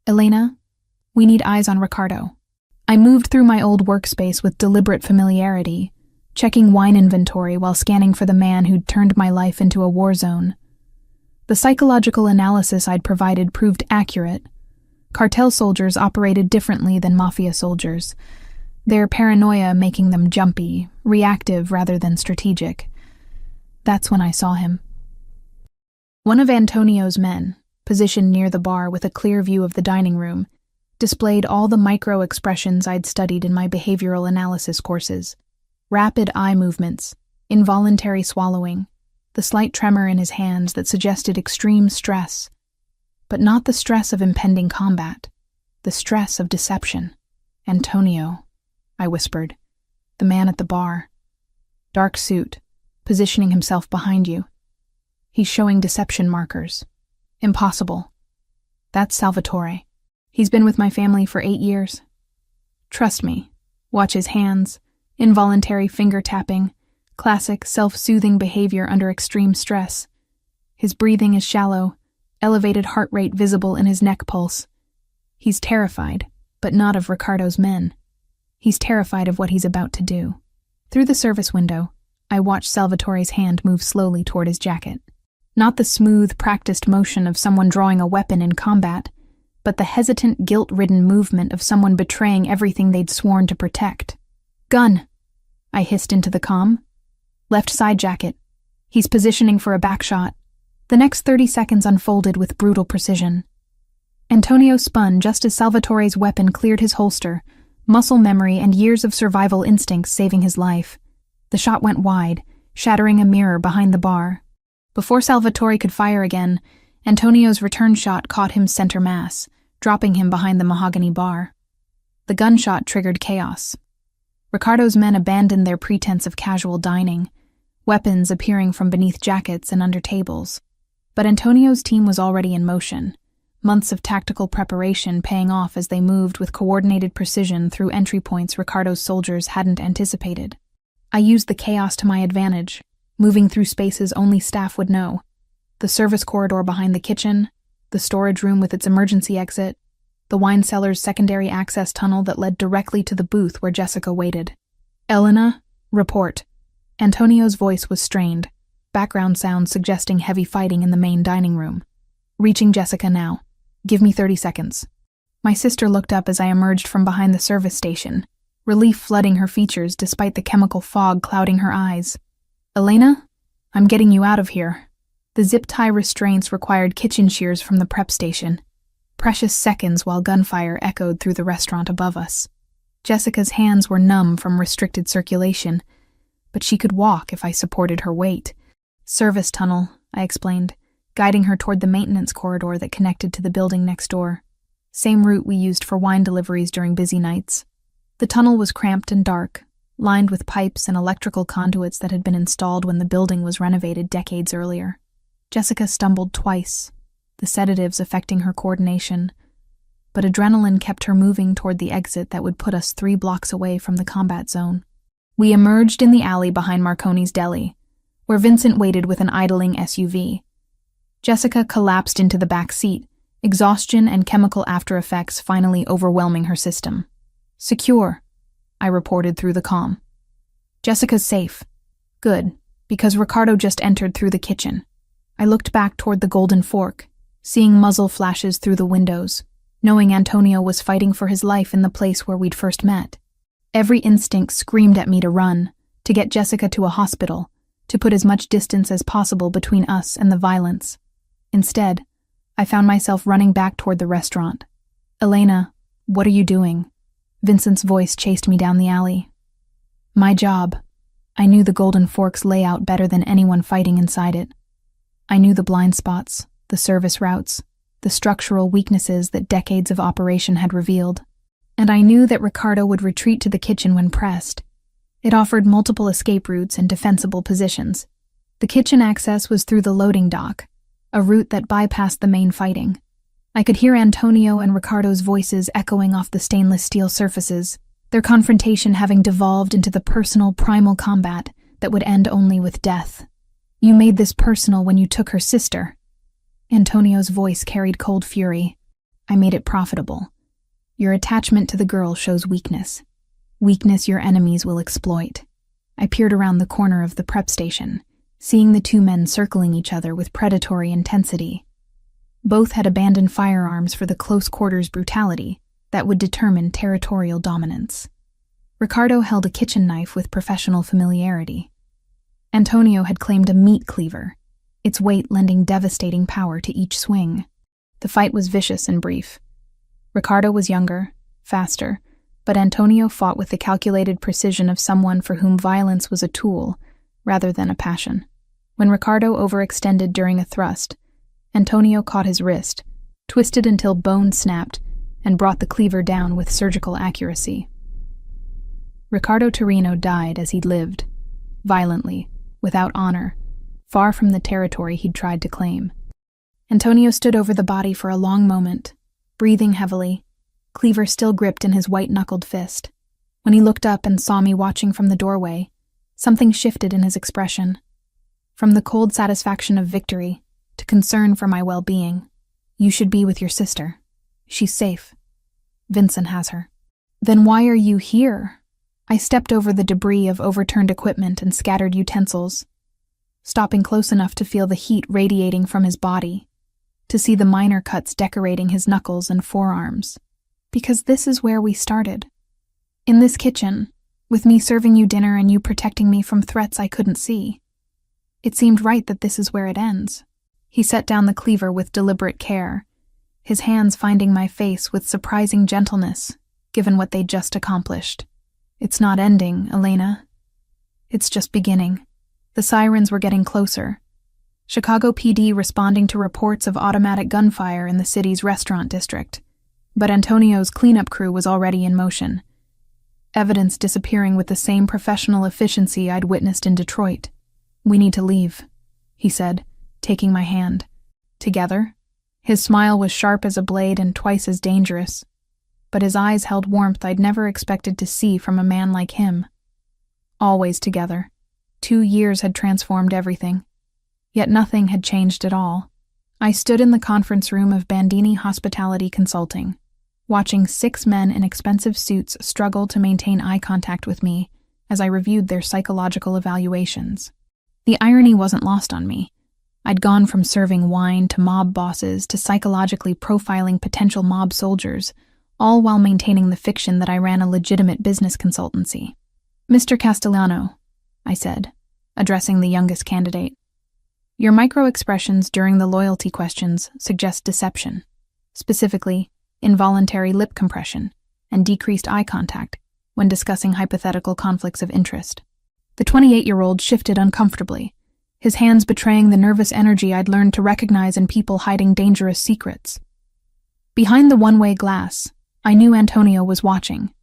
Speaker 1: "Elena, we need eyes on Ricardo." I moved through my old workspace with deliberate familiarity, checking wine inventory while scanning for the man who'd turned my life into a war zone. The psychological analysis I'd provided proved accurate. Cartel soldiers operated differently than Mafia soldiers, their paranoia making them jumpy, reactive rather than strategic. That's when I saw him. One of Antonio's men, positioned near the bar with a clear view of the dining room, displayed all the micro-expressions I'd studied in my behavioral analysis courses. Rapid eye movements, involuntary swallowing, the slight tremor in his hands that suggested extreme stress. But not the stress of impending combat, the stress of deception. "Antonio," I whispered, "the man at the bar. Dark suit, positioning himself behind you. He's showing deception markers. Impossible. That's Salvatore. He's been with my family for 8 years. Trust me. Watch his hands, involuntary finger tapping, classic self-soothing behavior under extreme stress. His breathing is shallow, elevated heart rate visible in his neck pulse. He's terrified, but not of Ricardo's men. He's terrified of what he's about to do." Through the service window, I watched Salvatore's hand move slowly toward his jacket. Not the smooth, practiced motion of someone drawing a weapon in combat, but the hesitant, guilt-ridden movement of someone betraying everything they'd sworn to protect. "Gun!" I hissed into the comm. "Left side jacket. He's positioning for a back shot." The next 30 seconds unfolded with brutal precision. Antonio spun just as Salvatore's weapon cleared his holster, muscle memory and years of survival instincts saving his life. The shot went wide, shattering a mirror behind the bar. Before Salvatore could fire again, Antonio's return shot caught him center mass, dropping him behind the mahogany bar. The gunshot triggered chaos. Ricardo's men abandoned their pretense of casual dining, weapons appearing from beneath jackets and under tables. But Antonio's team was already in motion, months of tactical preparation paying off as they moved with coordinated precision through entry points Ricardo's soldiers hadn't anticipated. I used the chaos to my advantage, moving through spaces only staff would know. The service corridor behind the kitchen, the storage room with its emergency exit, the wine cellar's secondary access tunnel that led directly to the booth where Jessica waited. "Elena, report." Antonio's voice was strained, background sounds suggesting heavy fighting in the main dining room. "Reaching Jessica now. Give me 30 seconds." My sister looked up as I emerged from behind the service station, relief flooding her features despite the chemical fog clouding her eyes. "Elena, I'm getting you out of here." The zip tie restraints required kitchen shears from the prep station. Precious seconds while gunfire echoed through the restaurant above us. Jessica's hands were numb from restricted circulation, but she could walk if I supported her weight. "Service tunnel," I explained, guiding her toward the maintenance corridor that connected to the building next door. Same route we used for wine deliveries during busy nights. The tunnel was cramped and dark, lined with pipes and electrical conduits that had been installed when the building was renovated decades earlier. Jessica stumbled twice, the sedatives affecting her coordination, but adrenaline kept her moving toward the exit that would put us 3 blocks away from the combat zone. We emerged in the alley behind Marconi's deli, where Vincent waited with an idling SUV. Jessica collapsed into the back seat, exhaustion and chemical aftereffects finally overwhelming her system. "Secure," I reported through the comm. "Jessica's safe." "Good, because Ricardo just entered through the kitchen." I looked back toward the Golden Fork, seeing muzzle flashes through the windows, knowing Antonio was fighting for his life in the place where we'd first met. Every instinct screamed at me to run, to get Jessica to a hospital, to put as much distance as possible between us and the violence. Instead, I found myself running back toward the restaurant. "Elena, what are you doing?" Vincent's voice chased me down the alley. "My job." I knew the Golden Forks layout better than anyone fighting inside it. I knew the blind spots, the service routes, the structural weaknesses that decades of operation had revealed. And I knew that Ricardo would retreat to the kitchen when pressed. It offered multiple escape routes and defensible positions. The kitchen access was through the loading dock, a route that bypassed the main fighting. I could hear Antonio and Ricardo's voices echoing off the stainless steel surfaces, their confrontation having devolved into the personal, primal combat that would end only with death. "You made this personal when you took her sister." Antonio's voice carried cold fury. "I made it profitable. Your attachment to the girl shows weakness. Weakness your enemies will exploit." I peered around the corner of the prep station, seeing the two men circling each other with predatory intensity. Both had abandoned firearms for the close-quarters brutality that would determine territorial dominance. Ricardo held a kitchen knife with professional familiarity. Antonio had claimed a meat cleaver, its weight lending devastating power to each swing. The fight was vicious and brief. Ricardo was younger, faster, but Antonio fought with the calculated precision of someone for whom violence was a tool rather than a passion. When Ricardo overextended during a thrust, Antonio caught his wrist, twisted until bone snapped, and brought the cleaver down with surgical accuracy. Ricardo Torino died as he'd lived, violently, without honor, far from the territory he'd tried to claim. Antonio stood over the body for a long moment, breathing heavily, cleaver still gripped in his white-knuckled fist. When he looked up and saw me watching from the doorway, something shifted in his expression. From the cold satisfaction of victory to concern for my well-being. "You should be with your sister. She's safe. Vincent has her." "Then why are you here?" I stepped over the debris of overturned equipment and scattered utensils, stopping close enough to feel the heat radiating from his body, to see the minor cuts decorating his knuckles and forearms. "Because this is where we started. In this kitchen, with me serving you dinner and you protecting me from threats I couldn't see. It seemed right that this is where it ends." He set down the cleaver with deliberate care, his hands finding my face with surprising gentleness, given what they'd just accomplished. "It's not ending, Elena. It's just beginning." The sirens were getting closer. Chicago PD responding to reports of automatic gunfire in the city's restaurant district. But Antonio's cleanup crew was already in motion. Evidence disappearing with the same professional efficiency I'd witnessed in Detroit. "We need to leave," he said, taking my hand. "Together?" His smile was sharp as a blade and twice as dangerous, but his eyes held warmth I'd never expected to see from a man like him. Always together. 2 years had transformed everything. Yet nothing had changed at all. I stood in the conference room of Bandini Hospitality Consulting, watching 6 men in expensive suits struggle to maintain eye contact with me as I reviewed their psychological evaluations. The irony wasn't lost on me. I'd gone from serving wine to mob bosses to psychologically profiling potential mob soldiers, all while maintaining the fiction that I ran a legitimate business consultancy. "Mr. Castellano," I said, addressing the youngest candidate, "your micro-expressions during the loyalty questions suggest deception, specifically involuntary lip compression and decreased eye contact when discussing hypothetical conflicts of interest." The 28-year-old shifted uncomfortably, his hands betraying the nervous energy I'd learned to recognize in people hiding dangerous secrets. Behind the one-way glass, I knew Antonio was watching,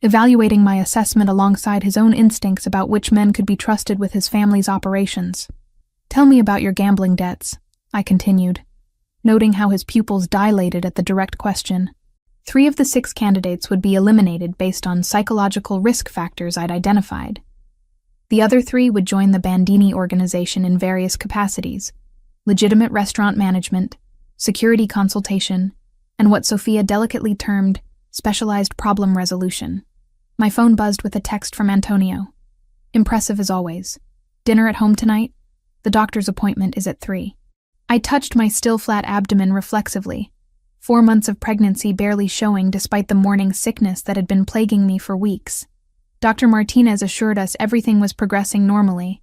Speaker 1: evaluating my assessment alongside his own instincts about which men could be trusted with his family's operations. "Tell me about your gambling debts," I continued, noting how his pupils dilated at the direct question. 3 of the 6 candidates would be eliminated based on psychological risk factors I'd identified. The other 3 would join the Bandini organization in various capacities: legitimate restaurant management, security consultation, and what Sophia delicately termed specialized problem resolution. My phone buzzed with a text from Antonio. "Impressive as always. Dinner at home tonight? The doctor's appointment is at 3. I touched my still flat abdomen reflexively, 4 months of pregnancy barely showing despite the morning sickness that had been plaguing me for weeks. Dr. Martinez assured us everything was progressing normally,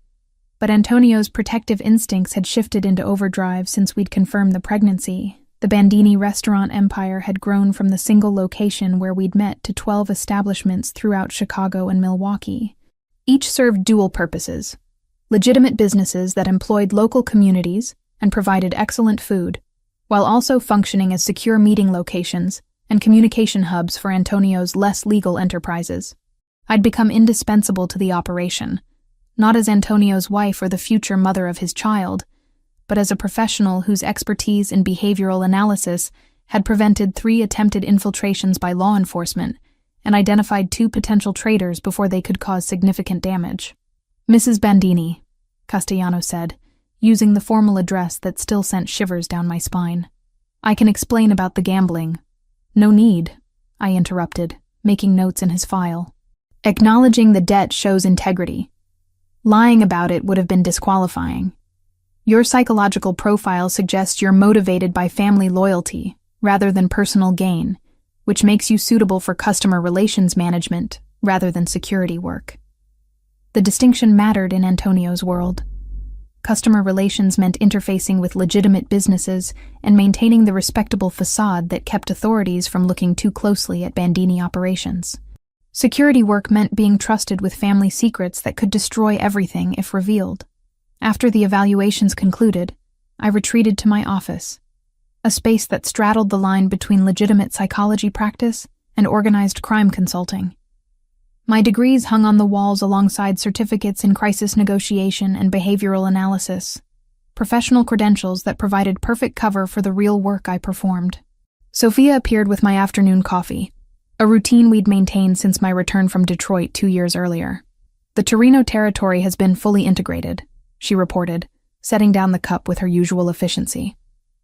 Speaker 1: but Antonio's protective instincts had shifted into overdrive since we'd confirmed the pregnancy. The Bandini restaurant empire had grown from the single location where we'd met to 12 establishments throughout Chicago and Milwaukee. Each served dual purposes: legitimate businesses that employed local communities and provided excellent food, while also functioning as secure meeting locations and communication hubs for Antonio's less legal enterprises. I'd become indispensable to the operation, not as Antonio's wife or the future mother of his child, but as a professional whose expertise in behavioral analysis had prevented 3 attempted infiltrations by law enforcement and identified 2 potential traitors before they could cause significant damage. "Mrs. Bandini," Castellano said, using the formal address that still sent shivers down my spine. "I can explain about the gambling." "No need," I interrupted, making notes in his file. "Acknowledging the debt shows integrity. Lying about it would have been disqualifying. Your psychological profile suggests you're motivated by family loyalty rather than personal gain, which makes you suitable for customer relations management rather than security work." The distinction mattered in Antonio's world. Customer relations meant interfacing with legitimate businesses and maintaining the respectable facade that kept authorities from looking too closely at Bandini operations. Security work meant being trusted with family secrets that could destroy everything if revealed. After the evaluations concluded, I retreated to my office, a space that straddled the line between legitimate psychology practice and organized crime consulting. My degrees hung on the walls alongside certificates in crisis negotiation and behavioral analysis, professional credentials that provided perfect cover for the real work I performed. Sophia appeared with my afternoon coffee, a routine we'd maintained since my return from Detroit 2 years earlier. "The Torino territory has been fully integrated," she reported, setting down the cup with her usual efficiency.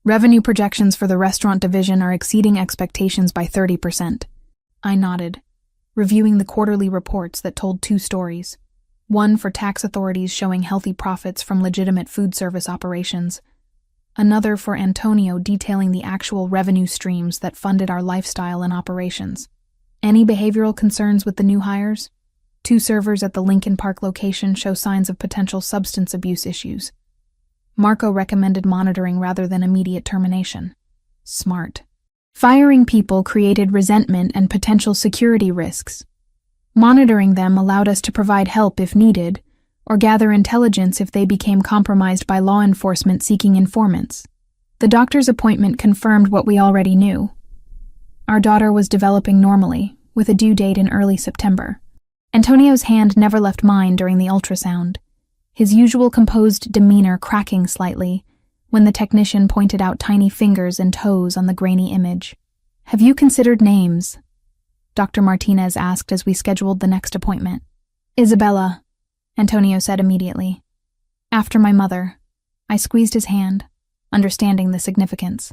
Speaker 1: "Revenue projections for the restaurant division are exceeding expectations by 30%. I nodded, reviewing the quarterly reports that told 2 stories. One for tax authorities showing healthy profits from legitimate food service operations, another for Antonio detailing the actual revenue streams that funded our lifestyle and operations. Any behavioral concerns with the new hires? 2 servers at the Lincoln Park location show signs of potential substance abuse issues. Marco recommended monitoring rather than immediate termination. Smart. Firing people created resentment and potential security risks. Monitoring them allowed us to provide help if needed, or gather intelligence if they became compromised by law enforcement seeking informants. The doctor's appointment confirmed what we already knew. Our daughter was developing normally, with a due date in early September. Antonio's hand never left mine during the ultrasound, his usual composed demeanor cracking slightly when the technician pointed out tiny fingers and toes on the grainy image. "Have you considered names?" Dr. Martinez asked as we scheduled the next appointment. "Isabella," Antonio said immediately. "After my mother." I squeezed his hand, understanding the significance.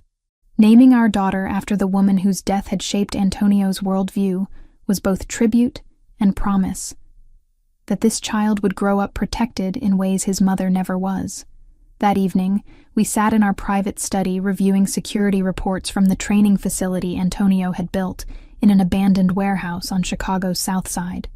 Speaker 1: Naming our daughter after the woman whose death had shaped Antonio's worldview was both tribute and promise. That this child would grow up protected in ways his mother never was. That evening, we sat in our private study reviewing security reports from the training facility Antonio had built in an abandoned warehouse on Chicago's South Side.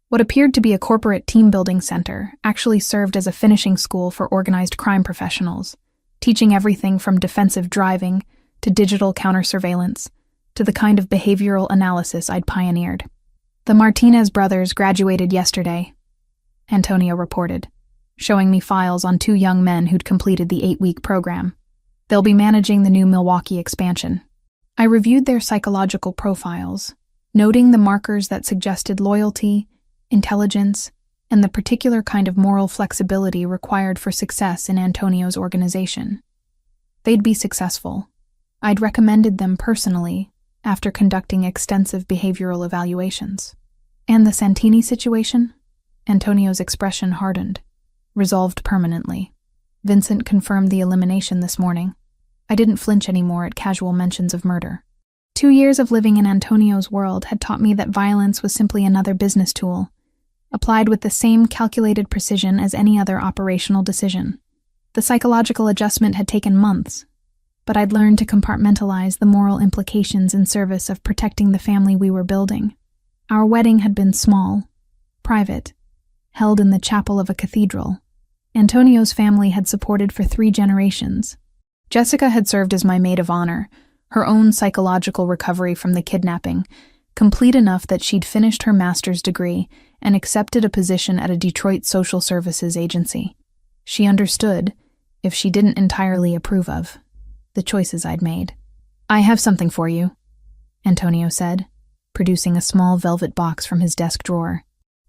Speaker 1: What appeared to be a corporate team-building center actually served as a finishing school for organized crime professionals, teaching everything from defensive driving to digital counter-surveillance to the kind of behavioral analysis I'd pioneered. "The Martinez brothers graduated yesterday," Antonio reported, showing me files on 2 young men who'd completed the 8-week program. "They'll be managing the new Milwaukee expansion." I reviewed their psychological profiles, noting the markers that suggested loyalty, intelligence, and the particular kind of moral flexibility required for success in Antonio's organization. They'd be successful. I'd recommended them personally after conducting extensive behavioral evaluations. "And the Santini situation?" Antonio's expression hardened. "Resolved permanently. Vincent confirmed the elimination this morning." I didn't flinch anymore at casual mentions of murder. 2 years of living in Antonio's world had taught me that violence was simply another business tool, applied with the same calculated precision as any other operational decision. The psychological adjustment had taken months, but I'd learned to compartmentalize the moral implications in service of protecting the family we were building. Our wedding had been small, private, held in the chapel of a cathedral. Antonio's family had supported for 3 generations. Jessica had served as my maid of honor, her own psychological recovery from the kidnapping, complete enough that she'd finished her master's degree and accepted a position at a Detroit social services agency. She understood, if she didn't entirely approve of, the choices I'd made. "I have something for you," Antonio said, producing a small velvet box from his desk drawer.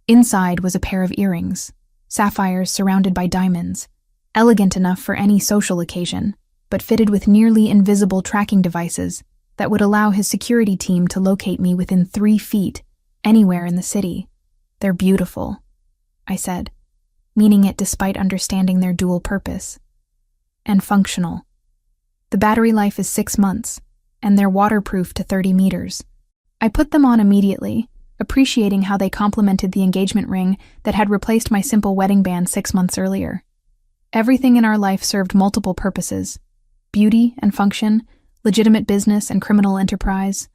Speaker 1: Inside was a pair of earrings, sapphires surrounded by diamonds, elegant enough for any social occasion, but fitted with nearly invisible tracking devices that would allow his security team to locate me within 3 feet, anywhere in the city. "They're beautiful," I said, meaning it despite understanding their dual purpose. "And functional. The battery life is 6 months, and they're waterproof to 30 meters. I put them on immediately, appreciating how they complemented the engagement ring that had replaced my simple wedding band 6 months earlier. Everything in our life served multiple purposes: beauty and function, legitimate business and criminal enterprise,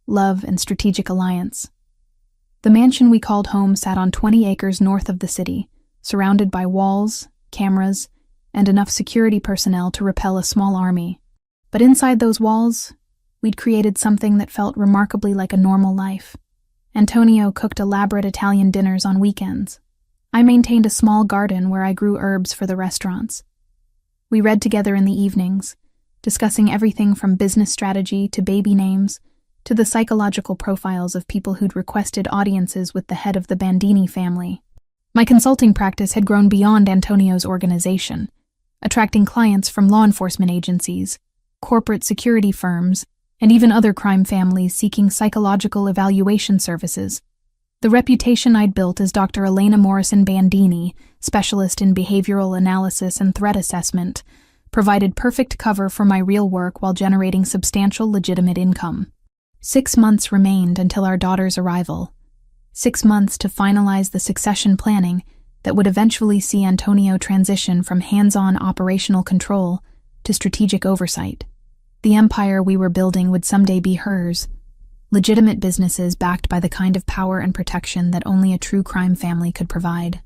Speaker 1: love and strategic alliance. The mansion we called home sat on 20 acres north of the city, surrounded by walls, cameras, and enough security personnel to repel a small army. But inside those walls, we'd created something that felt remarkably like a normal life. Antonio cooked elaborate Italian dinners on weekends. I maintained a small garden where I grew herbs for the restaurants. We read together in the evenings, discussing everything from business strategy to baby names to the psychological profiles of people who'd requested audiences with the head of the Bandini family. My consulting practice had grown beyond Antonio's organization, attracting clients from law enforcement agencies, corporate security firms, and even other crime families seeking psychological evaluation services. The reputation I'd built as Dr. Elena Morrison Bandini, specialist in behavioral analysis and threat assessment, provided perfect cover for my real work while generating substantial legitimate income. 6 months remained until our daughter's arrival. 6 months to finalize the succession planning that would eventually see Antonio transition from hands-on operational control to strategic oversight. The empire we were building would someday be hers, legitimate businesses backed by the kind of power and protection that only a true crime family could provide.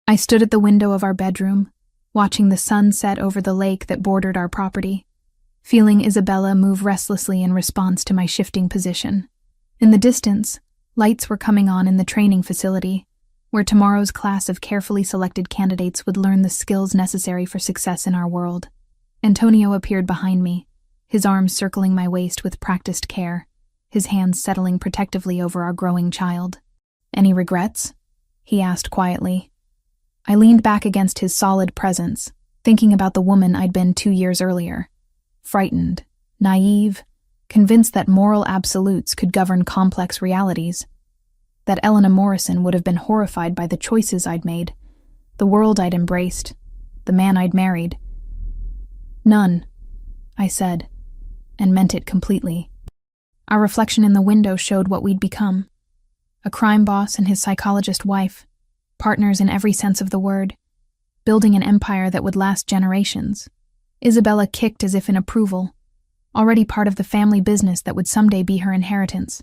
Speaker 1: I stood at the window of our bedroom, watching the sun set over the lake that bordered our property, feeling Isabella move restlessly in response to my shifting position. In the distance, lights were coming on in the training facility, where tomorrow's class of carefully selected candidates would learn the skills necessary for success in our world. Antonio appeared behind me, his arms circling my waist with practiced care, his hands settling protectively over our growing child. "Any regrets?" he asked quietly. I leaned back against his solid presence, thinking about the woman I'd been 2 years earlier. Frightened, naive, convinced that moral absolutes could govern complex realities. That Elena Morrison would have been horrified by the choices I'd made, the world I'd embraced, the man I'd married. "None," I said, and meant it completely. Our reflection in the window showed what we'd become. A crime boss and his psychologist wife, partners in every sense of the word, building an empire that would last generations. Isabella kicked as if in approval, already part of the family business that would someday be her inheritance.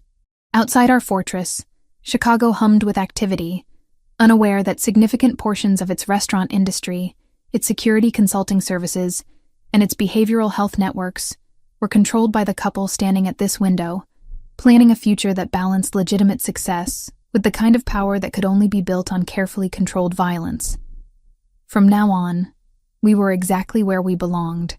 Speaker 1: Outside our fortress, Chicago hummed with activity, unaware that significant portions of its restaurant industry, its security consulting services, and its behavioral health networks were controlled by the couple standing at this window, planning a future that balanced legitimate success with the kind of power that could only be built on carefully controlled violence. From now on, we were exactly where we belonged,